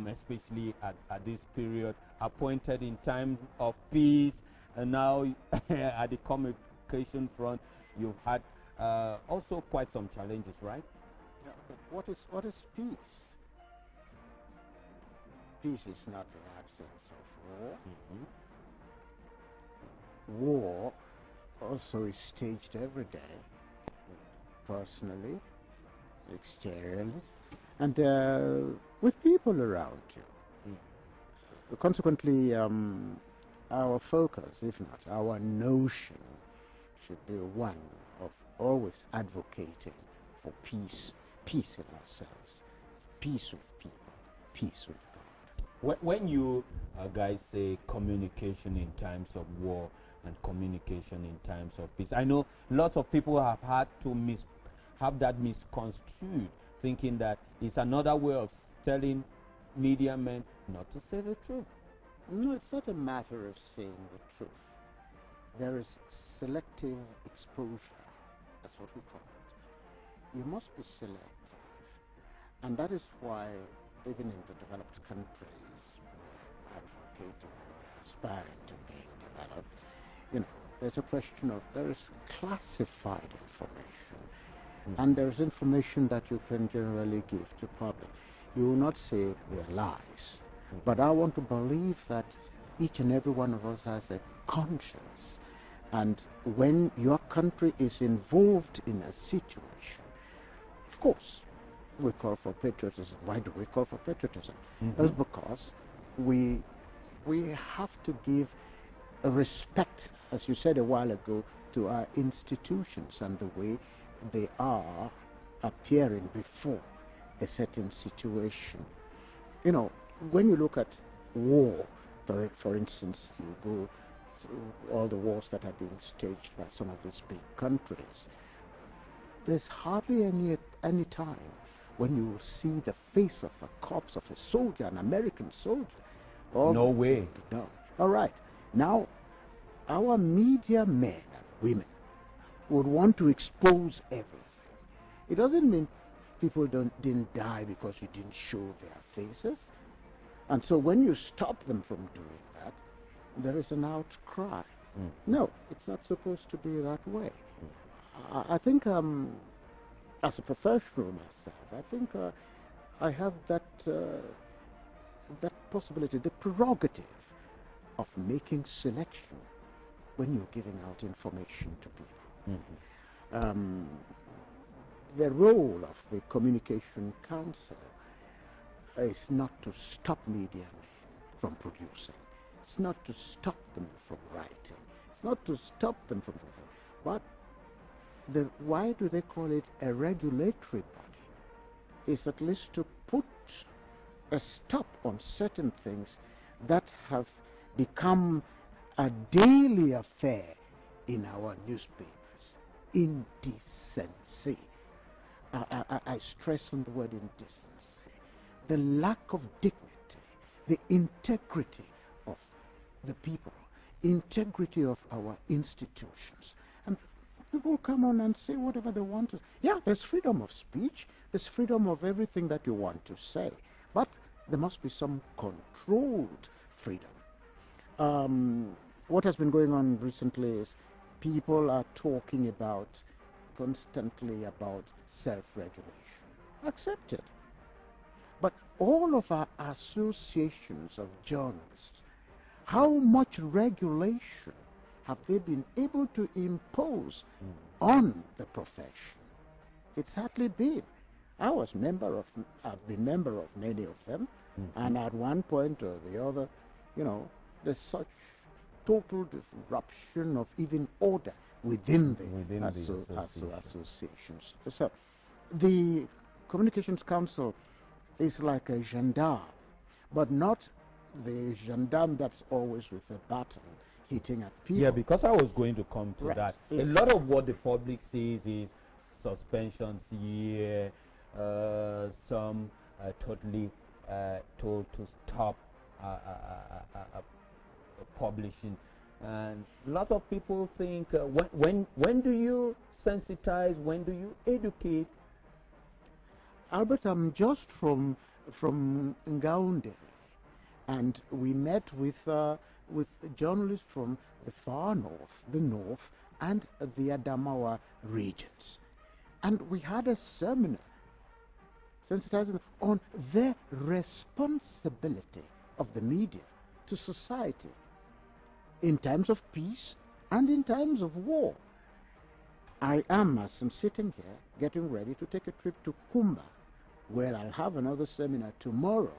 especially at this period, appointed in time of peace, and now at the communication front, you've had also quite some challenges, right? Yeah, but what is peace? Peace is not the absence of war. Mm-hmm. War also is staged every day, personally, exteriorly, and with people around you. Consequently, our focus, if not our notion, should be one of always advocating for peace, peace in ourselves, peace with people, peace with God. When you guys say communication in times of war and communication in times of peace, I know lots of people have had to have that misconstrued, thinking that it's another way of telling media men not to say the truth. No, it's not a matter of saying the truth. There is selective exposure. That's what we call it. You must be selective. And that is why, even in the developed countries, we're advocating and aspiring to being developed, you know, there's a question of, there is classified information. Mm-hmm. And there's information that you can generally give to public. You will not say they're lies. But I want to believe that each and every one of us has a conscience. And when your country is involved in a situation, Of course, we call for patriotism. Why do we call for patriotism? That's because we have to give a respect, as you said a while ago, to our institutions and the way they are appearing before a certain situation. You know, when you look at war, for instance, you go through all the wars that are being staged by some of these big countries, there's hardly any time when you see the face of a corpse of a soldier, an American soldier. No way. No. All right. Now, our media men and women would want to expose everything. It doesn't mean people didn't die because you didn't show their faces. And so when you stop them from doing that, there is an outcry. No, it's not supposed to be that way. I think as a professional myself, I think I have that possibility, the prerogative of making selection when you're giving out information to people. The role of the Communication Council is not to stop media men from producing. It's not to stop them from writing. It's not to stop them from... But why do they call it a regulatory body? Is at least to put a stop on certain things that have become a daily affair in our newspapers. Indecency. I stress on the word indecency. The lack of dignity, the integrity of the people, integrity of our institutions. And people come on and say whatever they want to. Yeah, there's freedom of speech, there's freedom of everything that you want to say, but there must be some controlled freedom. What has been going on recently is people are talking constantly about self-regulation. Accept it. But all of our associations of journalists, how much regulation have they been able to impose on the profession? It's hardly been. I've been member of many of them, and at one point or the other, you know, there's such total disruption of even order within the associations. So the Communications Council is like a gendarme, but not the gendarme that's always with a baton hitting at people. Yeah, because I was going to come to that. Yes. A lot of what the public sees is suspensions here, some totally told to stop publishing, and a lot of people think when do you sensitize, when do you educate? Albert, I'm just from Mbonde, and we met with journalists from the far north, the north, and the Adamawa regions, and we had a seminar sensitizing on the responsibility of the media to society in times of peace and in times of war. I am, as I'm sitting here, getting ready to take a trip to Kumba, where I'll have another seminar tomorrow.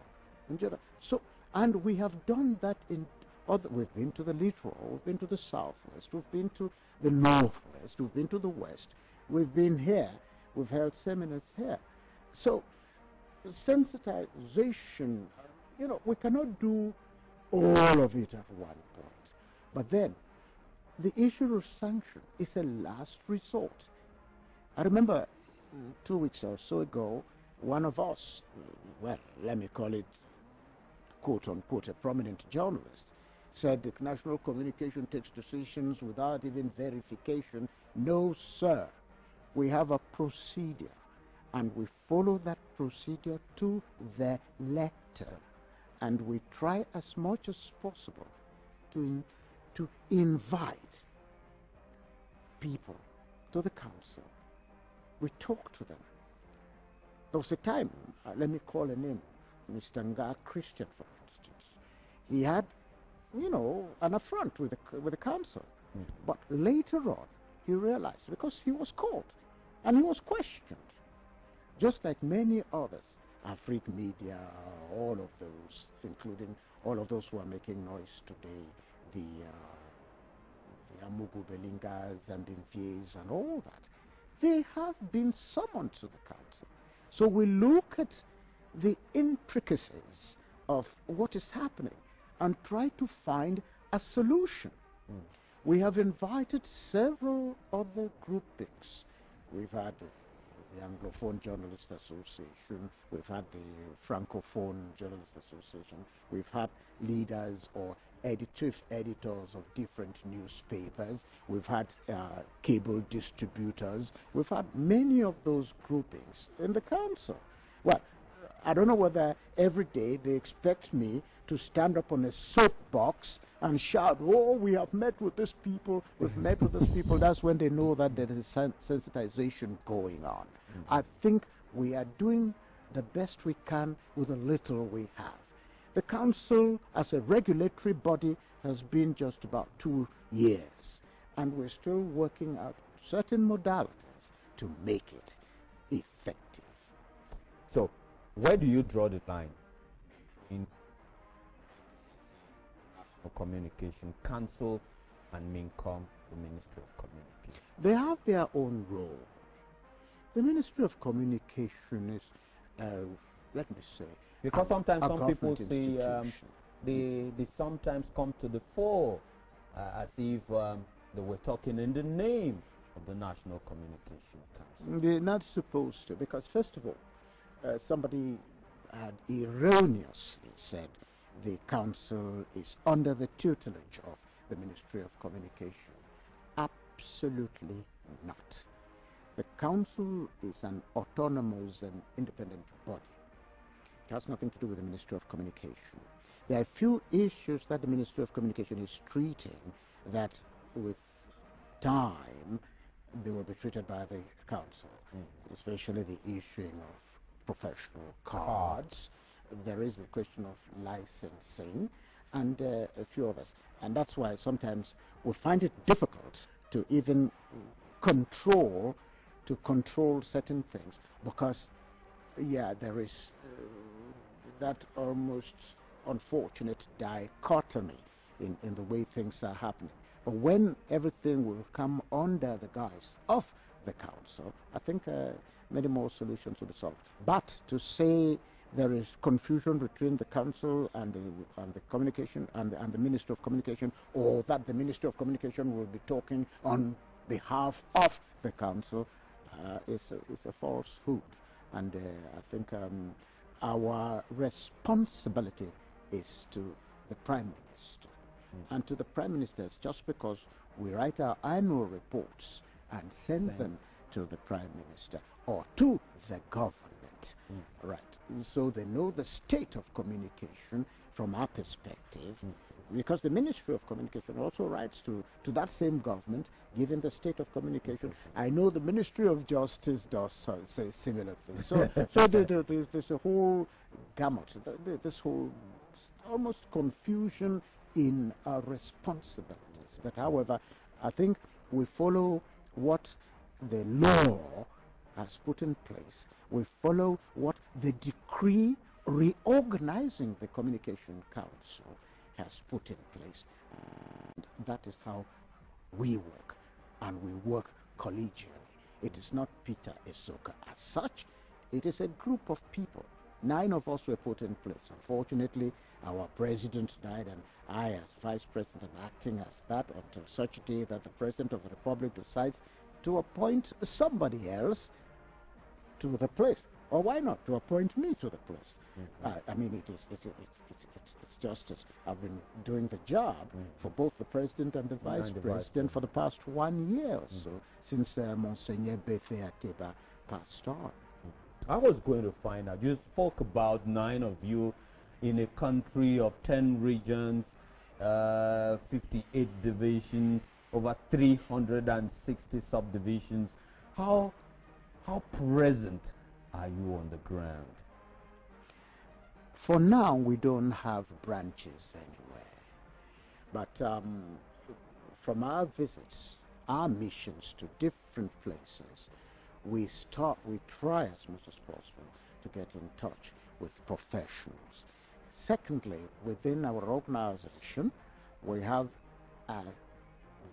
So, and we have done that we've been to the littoral, we've been to the southwest, we've been to the northwest, we've been to the west, we've been here, we've held seminars here. So, sensitization, you know, we cannot do all of it at one point. But then, the issue of sanction is a last resort. I remember 2 weeks or so ago, one of us, well, let me call it, quote unquote, a prominent journalist, said the National Communication takes decisions without even verification. No, sir. We have a procedure, and we follow that procedure to the letter. And we try as much as possible to invite people to the council. We talk to them. There was a time, let me call a name, Mr. Nga Christian, for instance. He had, you know, an affront with the council. But later on, he realized, because he was called and he was questioned, just like many others, Afrik Media, all of those, including all of those who are making noise today, the Amugu Belingas and Invies and all that, they have been summoned to the council. So we look at the intricacies of what is happening and try to find a solution. We have invited several other groupings. We've had the Anglophone Journalist Association, we've had the Francophone Journalist Association, we've had leaders or chief editors of different newspapers, we've had cable distributors, we've had many of those groupings in the council. Well, I don't know whether every day they expect me to stand up on a soapbox and shout, oh, we have met with these people, we've met with these people. That's when they know that there is sensitization going on. I think we are doing the best we can with the little we have. The council, as a regulatory body, has been just about 2 years, and we're still working out certain modalities to make it effective. So, where do you draw the line in Communication Council and MINCOM, the Ministry of Communication? They have their own role. The Ministry of Communication is, let me say, because sometimes some people say they sometimes come to the fore as if they were talking in the name of the National Communication Council. They're not supposed to, because first of all, somebody had erroneously said the council is under the tutelage of the Ministry of Communication. Absolutely not. The council is an autonomous and independent body. It has nothing to do with the Ministry of Communication. There are a few issues that the Ministry of Communication is treating that with time they will be treated by the council, especially the issuing of professional cards. There is the question of licensing and a few others. And that's why sometimes we find it difficult to even control certain things, because yeah, there is that almost unfortunate dichotomy in the way things are happening. But when everything will come under the guise of the council, I think many more solutions will be solved. But to say there is confusion between the council and the communication and the Ministry of Communication, or that the Ministry of Communication will be talking on behalf of the council, is a falsehood. And I think our responsibility is to the Prime Minister. And to the Prime Ministers, just because we write our annual reports and send them to the Prime Minister or to the government, right? So they know the state of communication from our perspective, because the Ministry of Communication also writes to that same government, given the state of communication. I know the Ministry of Justice does say similar things. So, there's a whole gamut, this whole almost confusion in our responsibilities. But however, I think we follow what the law has put in place. We follow what the decree reorganizing the Communication Council has put in place. And that is how we work, and we work collegially. It is not Peter Esoka as such. It is a group of people. 9 of us were put in place. Unfortunately, our president died, and I, as vice president, am acting as that until such day that the president of the republic decides to appoint somebody else to the place, or why not to appoint me to the place? I mean, it's justice. I've been doing the job for both the president and the vice president for the past 1 year or so, since Monseigneur Befe Ateba passed on. I was going to find out, you spoke about 9 of you in a country of 10 regions, 58 divisions, over 360 subdivisions. How present are you on the ground? For now, we don't have branches anywhere. But from our visits, our missions to different places, we try as much as possible to get in touch with professionals. Secondly, within our organization, we have a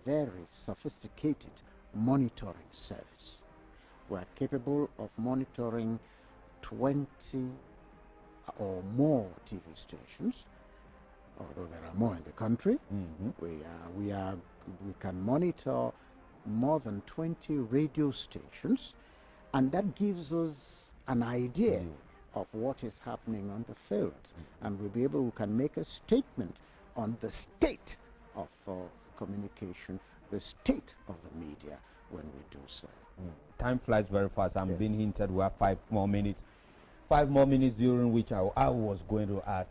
very sophisticated monitoring service. We're capable of monitoring 20 or more TV stations, although there are more in the country. We can monitor more than 20 radio stations, and that gives us an idea of what is happening on the field, and we can make a statement on the state of communication, the state of the media when we do so. Time flies very fast. I'm being hinted we have 5 more minutes. 5 more minutes during which I was going to ask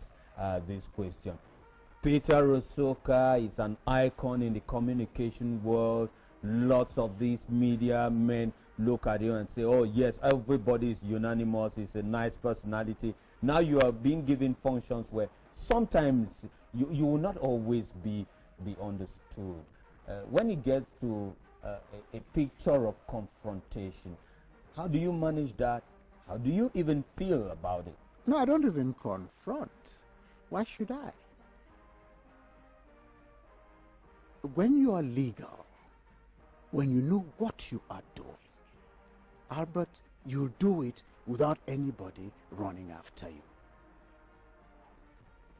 this question. Peter Osoka is an icon in the communication world. Lots of these media men look at you and say, oh yes, everybody is unanimous, he's a nice personality. Now you are being given functions where sometimes you will not always be understood. When it gets to a picture of confrontation, how do you manage that? How do you even feel about it? No, I don't even confront. Why should I? When you are legal, when you know what you are doing, Albert, you do it without anybody running after you.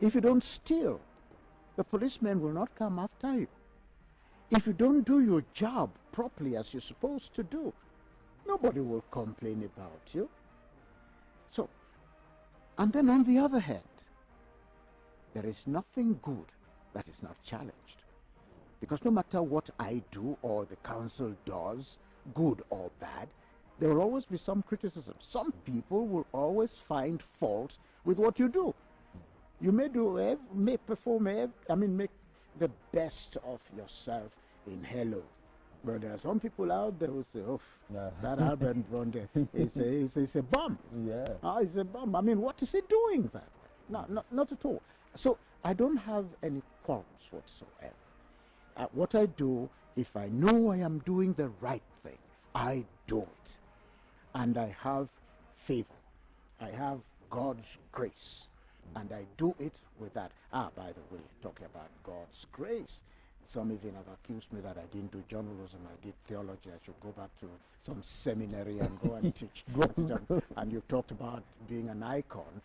If you don't steal, the policeman will not come after you. If you don't do your job properly as you're supposed to do, nobody will complain about you. So, and then on the other hand, there is nothing good that is not challenged. Because no matter what I do or the council does, good or bad, there will always be some criticism. Some people will always find fault with what you do. You may make the best of yourself in hello. But there are some people out there who say, oh, that Albert Mbonde is a bum. Yeah. He's a bum. I mean, what is he doing that way? No, not at all. So I don't have any quarrels whatsoever. What I do, if I know I am doing the right thing, I do it. And I have favor. I have God's grace. And I do it with that. By the way, talking about God's grace, some even have accused me that I didn't do journalism, I did theology. I should go back to some seminary and go and teach. And you talked about being an icon.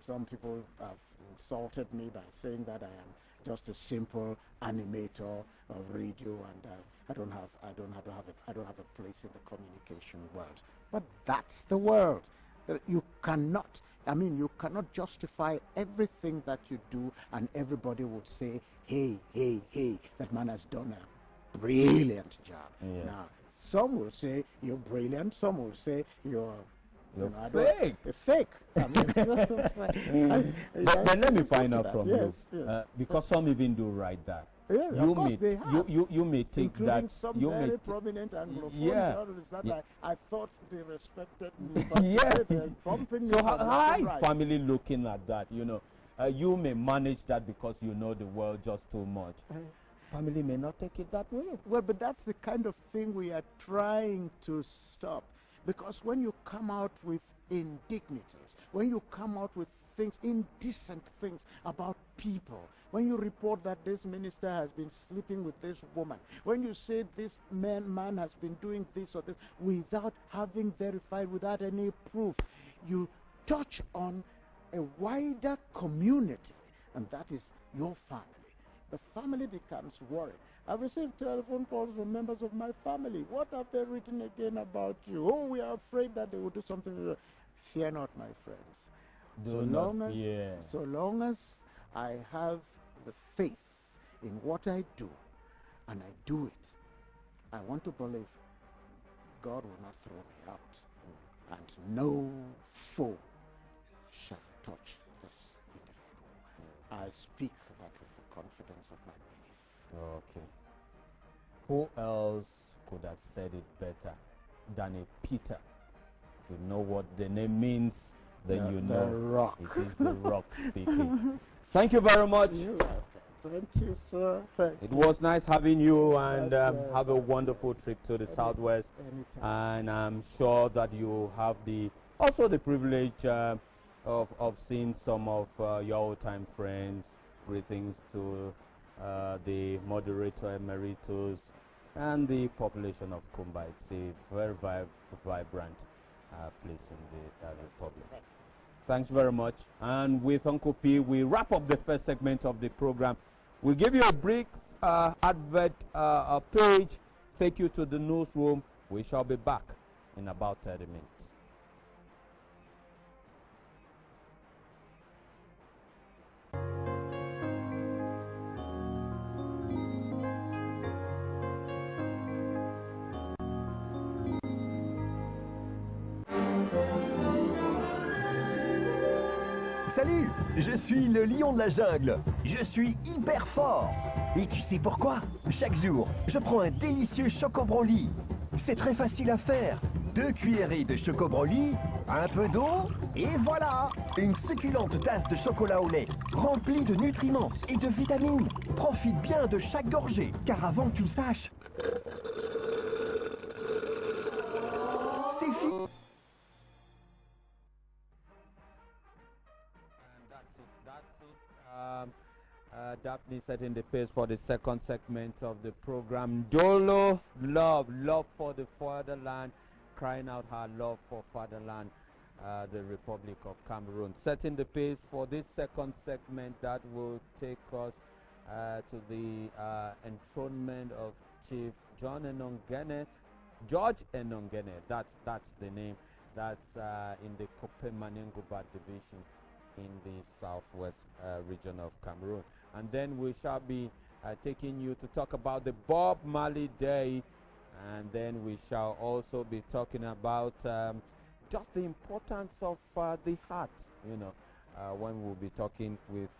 Some people have insulted me by saying that I am just a simple animator of radio, and I don't have a place in the communication world. But that's the world. You cannot justify everything that you do, and everybody would say, hey, that man has done a brilliant job. Yeah. Now, some will say you're brilliant, some will say you're fake. Fake. I mean, but let me find out from you, yes. Because some even do write that. Yeah, of course they have. You may take including that. Some very prominent Anglophone journalists that I thought they respected me, but they're bumping me. So how is family looking at that? You may manage that because you know the world just too much. Family may not take it that way. Well, but that's the kind of thing we are trying to stop. Because when you come out with indignities, when you come out with things, indecent things about people, when you report that this minister has been sleeping with this woman, when you say this man has been doing this or this without having verified, without any proof, you touch on a wider community, and that is your family. The family becomes worried. I've received telephone calls from members of my family. What have they written again about you? Oh, we are afraid that they will do something. Fear not, my friends. So long as I have the faith in what I do, and I do it, I want to believe God will not throw me out, and no foe shall touch this individual. I speak that with the confidence of my belief. Okay. Who else could have said it better than a Peter? If you know what the name means, then you know the Rock. It is the Rock speaking. Thank you very much. Thank you, sir. Thank It you. was nice having you, and have a Thank wonderful trip to the southwest. Anytime. And I'm sure that you have also the privilege of seeing some of your old-time friends. Greetings to the moderator emeritus and the population of Kumba. It's a very vibrant place in the Republic. Thanks very much. And with Uncle P, we wrap up the first segment of the program. We'll give you a brief advert page, take you to the newsroom. We shall be back in about 30 minutes. Salut, je suis le lion de la jungle. Je suis hyper fort. Et tu sais pourquoi? Chaque jour, je prends un délicieux choco-broli. C'est très facile à faire. 2 cuillerées de choco-broli, un peu d'eau, et voilà! Une succulente tasse de chocolat au lait, remplie de nutriments et de vitamines. Profite bien de chaque gorgée, car avant que tu le saches, c'est fini. Daphne setting the pace for the second segment of the program. Dolo, love for the fatherland, crying out her love for fatherland, the Republic of Cameroon. Setting the pace for this second segment that will take us to the enthronement of Chief George Enongene. That's the name. That's in the Kope Manenguba division in the southwest region of Cameroon. And then we shall be taking you to talk about the Bob Marley Day, and then we shall also be talking about just the importance of the heart, you know, when we'll be talking with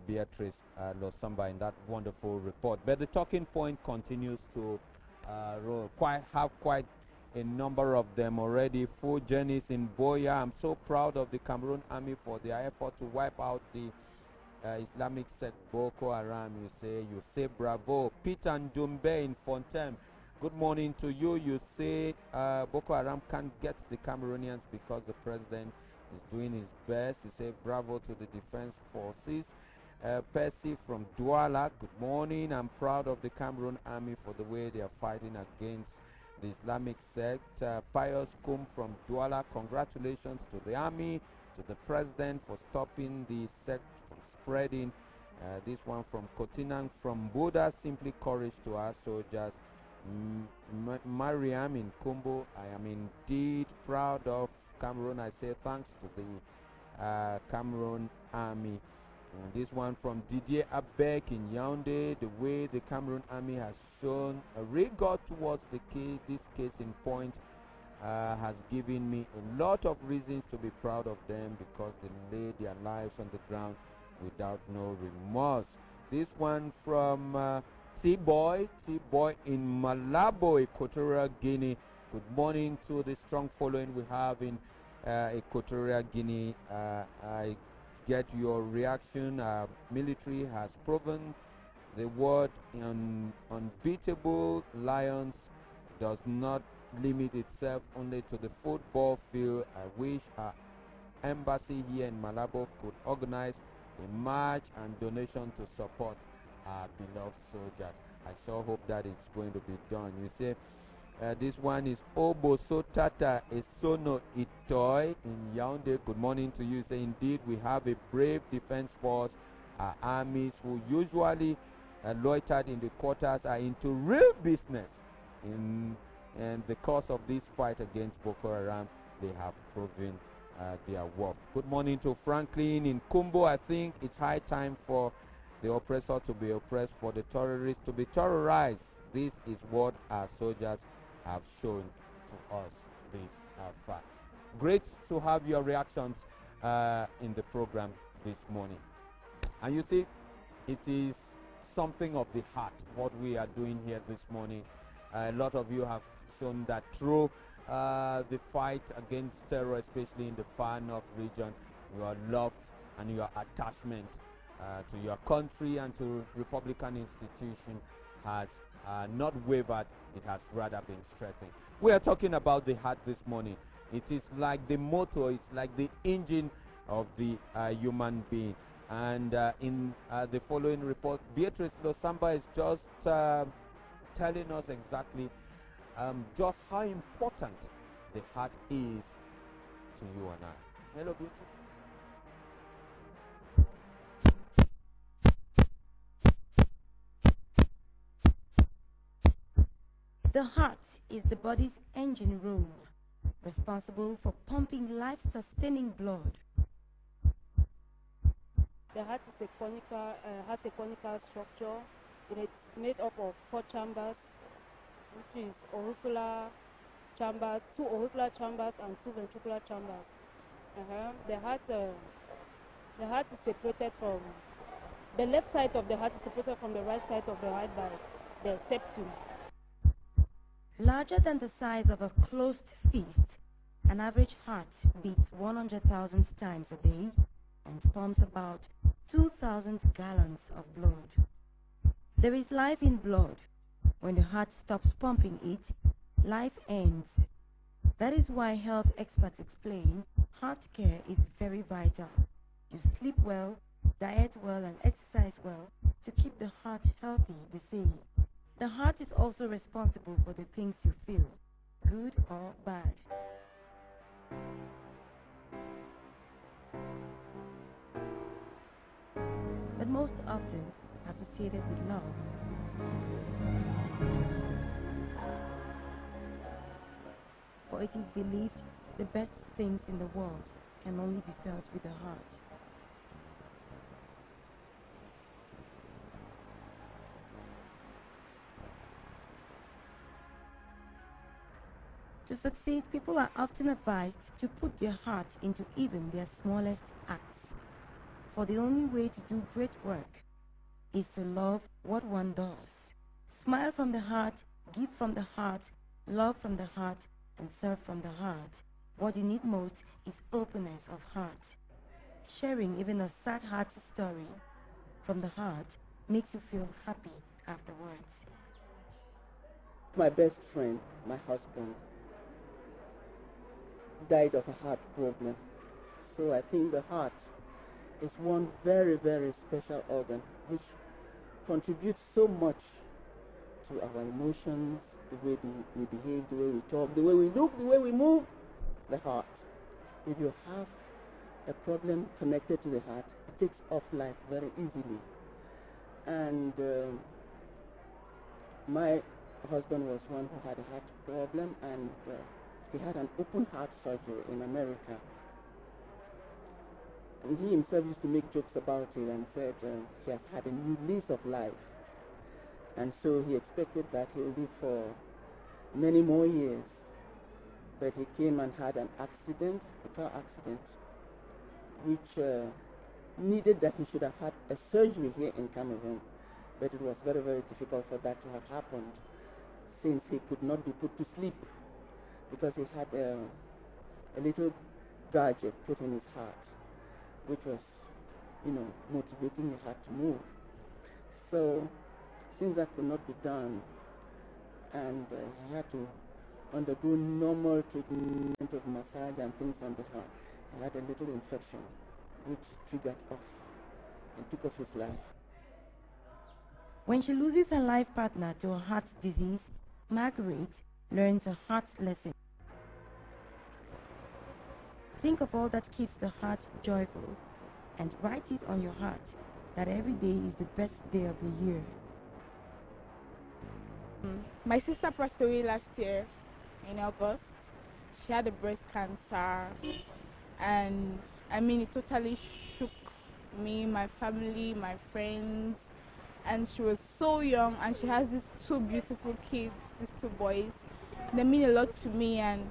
Beatrice Losamba in that wonderful report. But the talking point continues to have quite a number of them already. Full journeys in Boya. I'm so proud of the Cameroon Army for their effort to wipe out the Islamic sect Boko Haram. You say bravo. Peter Ndumbe in Fontaine, good morning to you. You say Boko Haram can't get the Cameroonians because the president is doing his best. You say bravo to the defense forces. Percy from Douala, good morning. I'm proud of the Cameroon Army for the way they are fighting against the Islamic sect. Pius Kum from Douala, congratulations to the army, to the president for stopping the sect from spreading. This one from Kotinang from Buddha, simply courage to our soldiers. Mariam in Kumbo, I am indeed proud of Cameroon. I say thanks to the Cameroon army. And this one from Didier Abek in Yaoundé, the way the Cameroon army has shown a rigor towards this case in point has given me a lot of reasons to be proud of them, because they laid their lives on the ground without no remorse. This one from T-Boy in Malabo, Equatorial Guinea. Good morning to the strong following we have in Equatorial Guinea. I get your reaction. Military has proven the word unbeatable lions does not limit itself only to the football field. I wish our embassy here in Malabo could organize a march and donation to support our beloved soldiers. I sure hope that it's going to be done. You say this one is Obo Sotata Esono Itoy in Yaoundé. Good morning to you. Say indeed we have a brave defense force. Our armies who usually loitered in the quarters are into real business. In the course of this fight against Boko Haram, they have proven their worth. Good morning to Franklin in Kumbo. I think it's high time for the oppressor to be oppressed, for the terrorists to be terrorized. This is what our soldiers have shown to us this fact. Great to have your reactions in the program this morning. And you see, it is something of the heart what we are doing here this morning. A lot of you have shown that through the fight against terror, especially in the far north region, your love and your attachment to your country and to Republican institution has not wavered, it has rather been strengthened. We are talking about the heart this morning. It is like the motor, it's like the engine of the human being. And in the following report, Beatrice Losamba is just telling us exactly just how important the heart is to you and I. Hello, Beatrice. The heart is the body's engine room, responsible for pumping life-sustaining blood. The heart is has a conical structure, and it's made up of 4 chambers, which is auricular chambers, 2 auricular chambers and 2 ventricular chambers. The heart is separated from the left side of the heart is separated from the right side of the heart by the septum. Larger than the size of a closed fist, an average heart beats 100,000 times a day and pumps about 2,000 gallons of blood. There is life in blood. When the heart stops pumping it, life ends. That is why health experts explain heart care is very vital. You sleep well, diet well, and exercise well to keep the heart healthy, they say. The heart is also responsible for the things you feel, good or bad. But most often associated with love. For it is believed the best things in the world can only be felt with the heart. To succeed, people are often advised to put their heart into even their smallest acts. For the only way to do great work is to love what one does. Smile from the heart, give from the heart, love from the heart, and serve from the heart. What you need most is openness of heart. Sharing even a sad heart story from the heart makes you feel happy afterwards. My best friend, my husband, died of a heart problem. So I think the heart is one very, very special organ which contributes so much to our emotions, the way we behave, the way we talk, the way we look, the way we move. The heart. If you have a problem connected to the heart, it takes off life very easily. And my husband was one who had a heart problem, and he had an open heart surgery in America. And he himself used to make jokes about it and said he has had a new lease of life. And so he expected that he would live for many more years. But he came and had an accident, a car accident, which needed that he should have had a surgery here in Cameroon. But it was very, very difficult for that to have happened, since he could not be put to sleep, because he had a little gadget put in his heart, which was, motivating the heart to move. So, since that could not be done, and he had to undergo normal treatment of massage and things on the heart, he had a little infection, which triggered off and took off his life. When she loses her life partner to a heart disease, Margaret learns a heart lesson. Think of all that keeps the heart joyful and write it on your heart that every day is the best day of the year. My sister passed away last year in August. She had a breast cancer, and it totally shook me, my family, my friends, and she was so young, and she has these 2 beautiful kids, these 2 boys. They mean a lot to me, and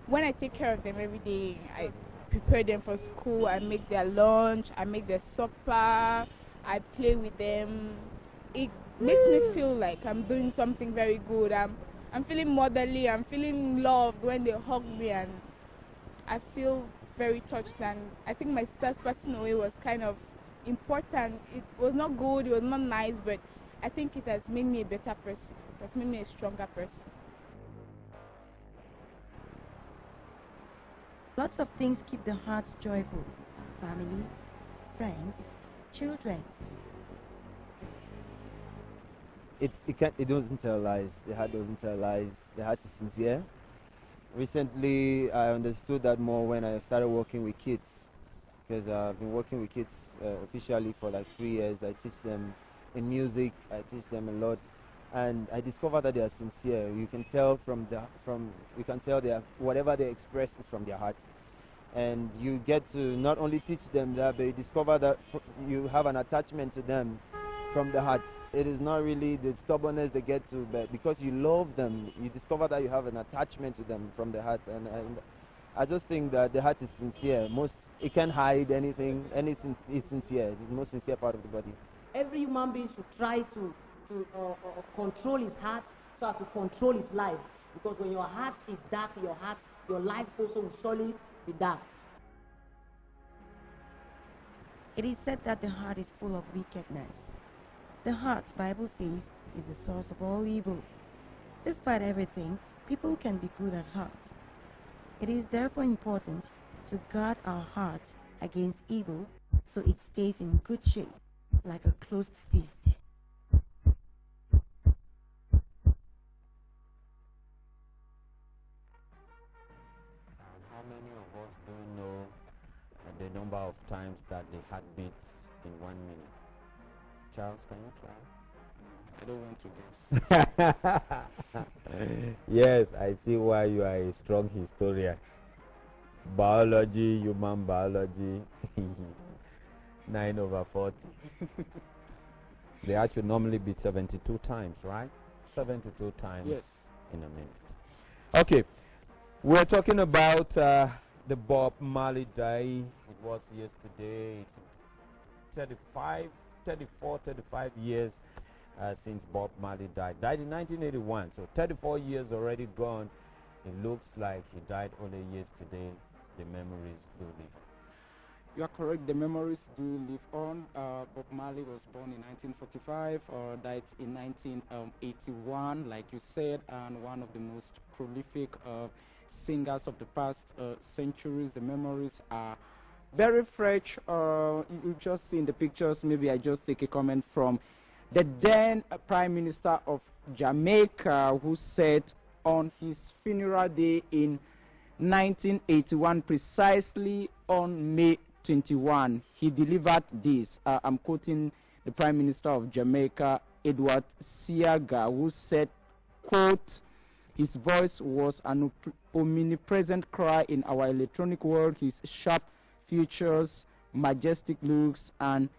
when I take care of them every day, I prepare them for school, I make their lunch, I make their supper, I play with them. It makes me feel like I'm doing something very good. I'm feeling motherly, I'm feeling loved when they hug me, and I feel very touched. And I think my sister's passing away was kind of important. It was not good, it was not nice, but I think it has made me a better person. It has made me a stronger person. Lots of things keep the heart joyful. Family, friends, children. It doesn't tell lies. The heart doesn't tell lies. The heart is sincere. Recently, I understood that more when I started working with kids, because I've been working with kids officially for like 3 years. I teach them in music. I teach them a lot, and I discovered that they are sincere. You can tell whatever they express is from their heart, and you get to not only teach them that, but you discover that you have an attachment to them from the heart. It is not really the stubbornness they get to, but because you love them, you discover that you have an attachment to them from the heart. And I just think that the heart is sincere. It can't hide anything, and it's sincere. It's the most sincere part of the body. Every human being should try to control his heart so as to control his life. Because when your heart is dark, your life also will surely be dark. It is said that the heart is full of wickedness. The heart, Bible says, is the source of all evil. Despite everything, people can be good at heart. It is therefore important to guard our heart against evil so it stays in good shape, like a closed fist. How many of us don't know the number of times that the heart beats in 1 minute? Charles, can you try? I don't want to guess. Yes, I see why you are a strong historian. Biology, human biology, 9/40. The heart should normally beat 72 times, right? 72 times in a minute. Okay, we're talking about the Bob Marley Day. It was yesterday. It's 35 years since Bob Marley died. Died in 1981, so 34 years already gone. It looks like he died only yesterday. The memories do live on. You are correct, the memories do live on. Bob Marley was born in 1945, died in 1981, like you said, and one of the most prolific singers of the past centuries. The memories are very fresh. You just see in the pictures, maybe I just take a comment from the then Prime Minister of Jamaica, who said on his funeral day in 1981, precisely on May 21, he delivered this. I'm quoting the Prime Minister of Jamaica, Edward Siaga, who said, quote, "His voice was an omnipresent cry in our electronic world. His sharp features, majestic looks, and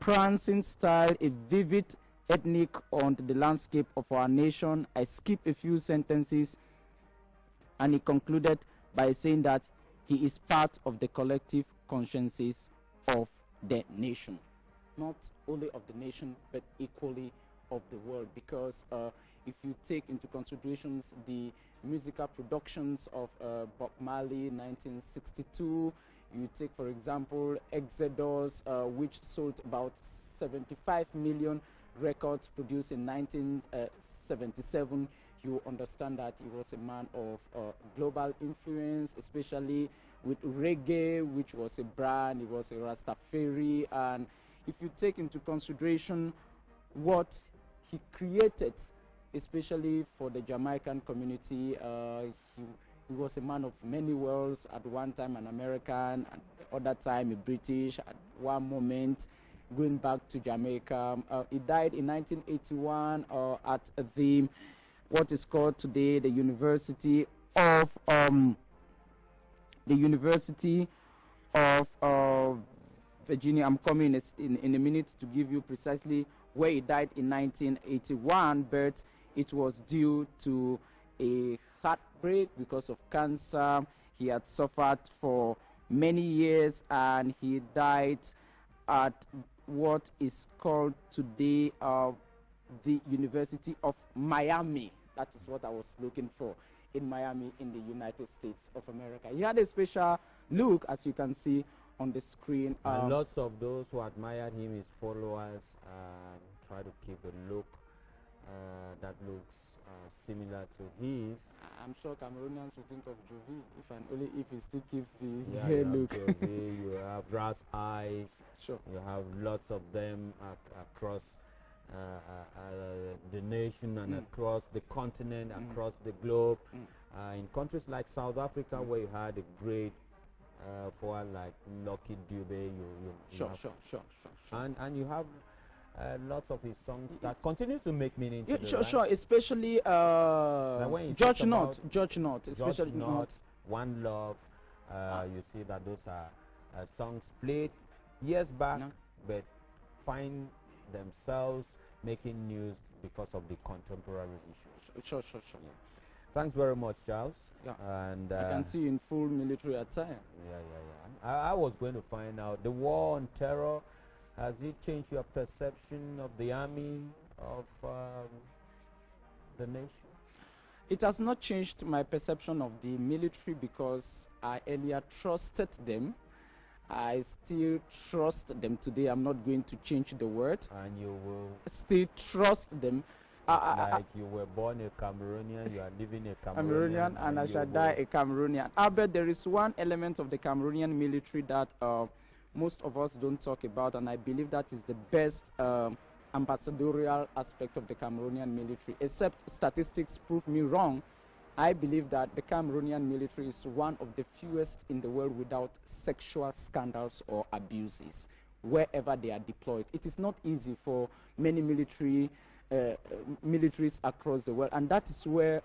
prancing style, a vivid ethnic on the landscape of our nation." I skip a few sentences, and he concluded by saying that he is part of the collective consciences of the nation. Not only of the nation, but equally of the world. Because if you take into considerations the musical productions of Bob Marley, 1962, you take, for example, Exodus, which sold about 75 million records produced in 1977. You understand that he was a man of global influence, especially with reggae, which was a brand. He was a Rastafari. And if you take into consideration what he created, especially for the Jamaican community, he was a man of many worlds. At one time an American, at the other time a British, at one moment going back to Jamaica. He died in 1981 at the what is called today the University of Virginia. I'm coming in a minute to give you precisely where he died in 1981, but it was due to a heartbreak because of cancer. He had suffered for many years, and he died at what is called today the University of Miami. That is what I was looking for, in Miami, in the United States of America. He had a special look, as you can see on the screen. And lots of those who admired him, his followers, try to keep a look that looks similar to his. I'm sure Cameroonians will think of Jovi if he still keeps the Yeah, hair you look. have Jovi, you have brass eyes. Sure. You have lots of them across the nation and across the continent, across the globe. In countries like South Africa, where you had a great forward like Lucky Dube, Sure. And you have lots of his songs that continue to make meaning. Yeah, to the sure. life. Especially Judge Judge Not, especially Not, One Love. You see that those are songs played years back, but find themselves making news because of the contemporary issues. Sure. Yeah. Thanks very much, Charles. Yeah. And I can see you in full military attire. Yeah. I was going to find out, the war on terror, has it changed your perception of the army, of the nation? It has not changed my perception of the military because I earlier trusted them. I still trust them today. I'm not going to change the word. And you will still trust them. Like you were born a Cameroonian, you are living a Cameroonian, and I shall die a Cameroonian. Albert, there is one element of the Cameroonian military that most of us don't talk about, and I believe that is the best ambassadorial aspect of the Cameroonian military. Except statistics prove me wrong, I believe that the Cameroonian military is one of the fewest in the world without sexual scandals or abuses wherever they are deployed. It is not easy for many militaries across the world, and that is where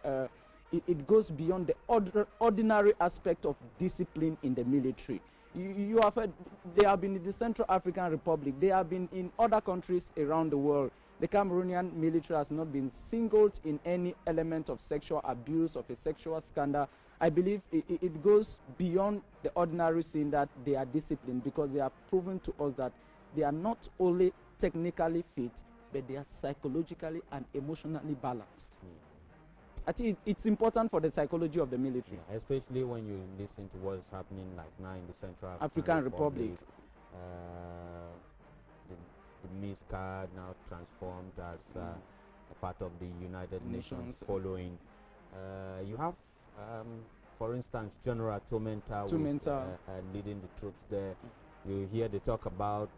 it goes beyond the ordinary aspect of discipline in the military. You have heard, they have been in the Central African Republic, they have been in other countries around the world. The Cameroonian military has not been singled in any element of sexual abuse, of a sexual scandal. I believe it goes beyond the ordinary scene that they are disciplined, because they have proven to us that they are not only technically fit, but they are psychologically and emotionally balanced. I think it's important for the psychology of the military. Yeah, especially when you listen to what's happening like now in the Central African Republic. The MISCA now transformed as a part of the United Nations following. You have, for instance, General Tomenta leading the troops there. You hear they talk about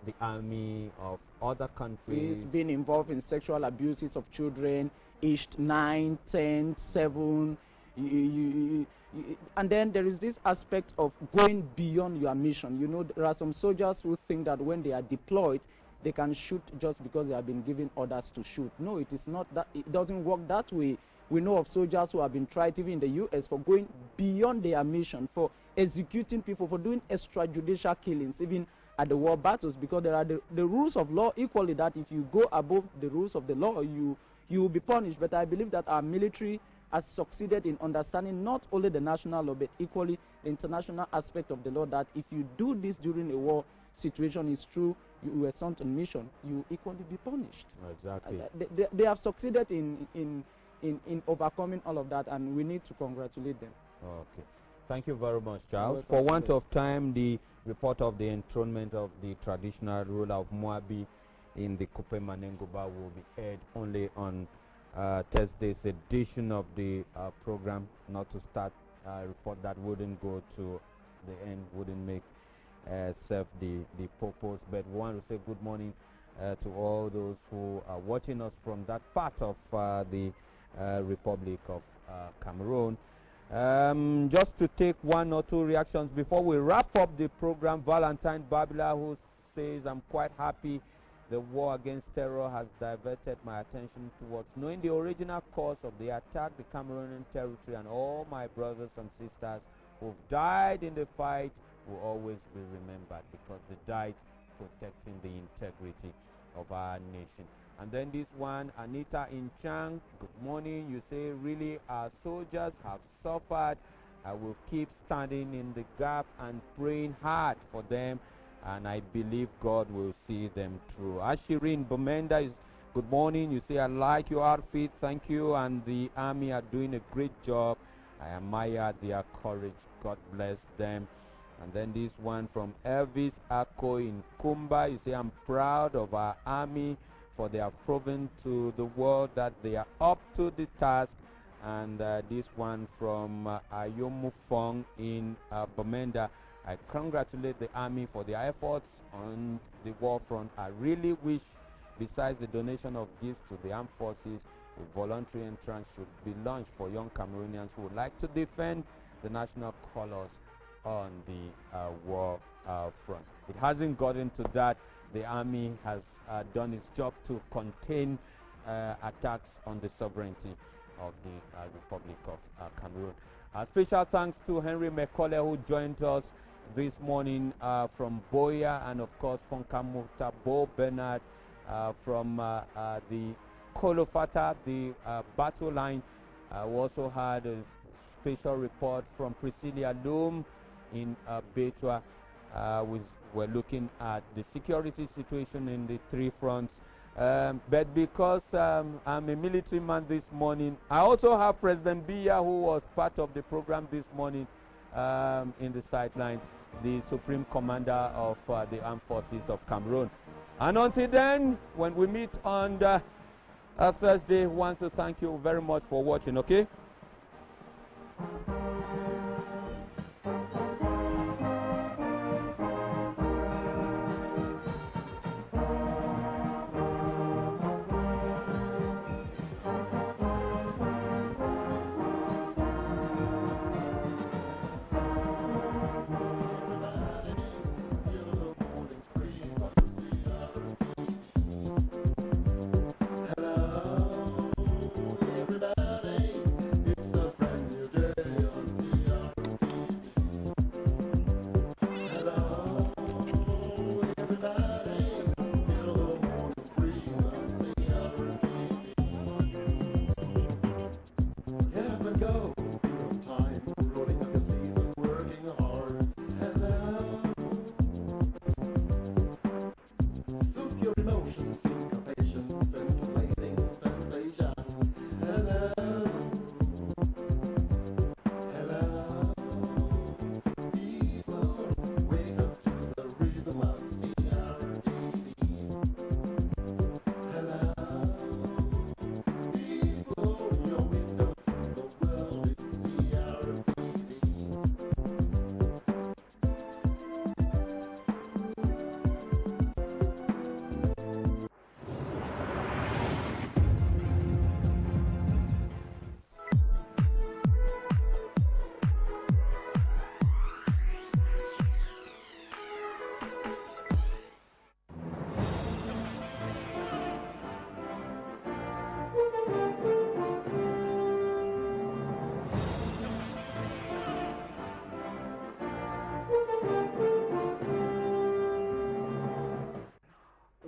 the army of other countries. He's been involved in sexual abuses of children aged 9, 10, 7. And then there is this aspect of going beyond your mission. You know, there are some soldiers who think that when they are deployed, they can shoot just because they have been given orders to shoot. No, it is not that. It doesn't work that way. We know of soldiers who have been tried even in the U.S. for going beyond their mission, for executing people, for doing extrajudicial killings, even at the war battles, because there are the rules of law equally, that if you go above the rules of the law, you will be punished. But I believe that our military has succeeded in understanding not only the national law, but equally the international aspect of the law, that if you do this during a war situation, is true, you were sent on mission, you will equally be punished. Exactly. They have succeeded in overcoming all of that, and we need to congratulate them. Okay. Thank you very much, Charles. For want of time, the report of the enthronement of the traditional ruler of Moabi in the Kupe Manengoba will be aired only on Thursday's edition of the program. Not to start a report that wouldn't go to the end, wouldn't make serve the purpose. But we want to say good morning to all those who are watching us from that part of the Republic of Cameroon. Just to take one or two reactions before we wrap up the program. Valentine Babila, who says, I'm quite happy the war against terror has diverted my attention towards knowing the original cause of the attack, the Cameroonian territory, and all my brothers and sisters who've died in the fight will always be remembered, because they died protecting the integrity of our nation. And then this one, Anita in Chang, good morning. You say, really, our soldiers have suffered. I will keep standing in the gap and praying hard for them, and I believe God will see them through. Ashirin Mbonde is, good morning. You say, I like your outfit. Thank you. And the army are doing a great job. I admire their courage. God bless them. And then this one from Elvis Ako in Kumba. You say, I'm proud of our army, for they have proven to the world that they are up to the task. And this one from Ayomu Fong in Mbonde. I congratulate the army for their efforts on the war front. I really wish, besides the donation of gifts to the armed forces, a voluntary entrance should be launched for young Cameroonians who would like to defend the national colors on the war front. It hasn't gotten to that. The army has done its job to contain attacks on the sovereignty of the Republic of Cameroon. Special thanks to Henry McCauley, who joined us this morning from Boya, and of course from Kamuta, Bo Bernard from the Kolofata, the battle line. We also had a special report from Priscilla Loom in Betua. We're looking at the security situation in the three fronts. But because I'm a military man this morning, I also have President Biya, who was part of the program this morning in the sidelines, the Supreme Commander of the Armed Forces of Cameroon. And until then, when we meet on Thursday, I want to thank you very much for watching, okay?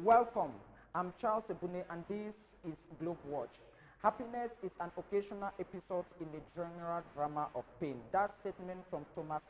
Welcome, I'm Charles Ebune and this is Globe Watch. Happiness is an occasional episode in the general drama of pain. That statement from Thomas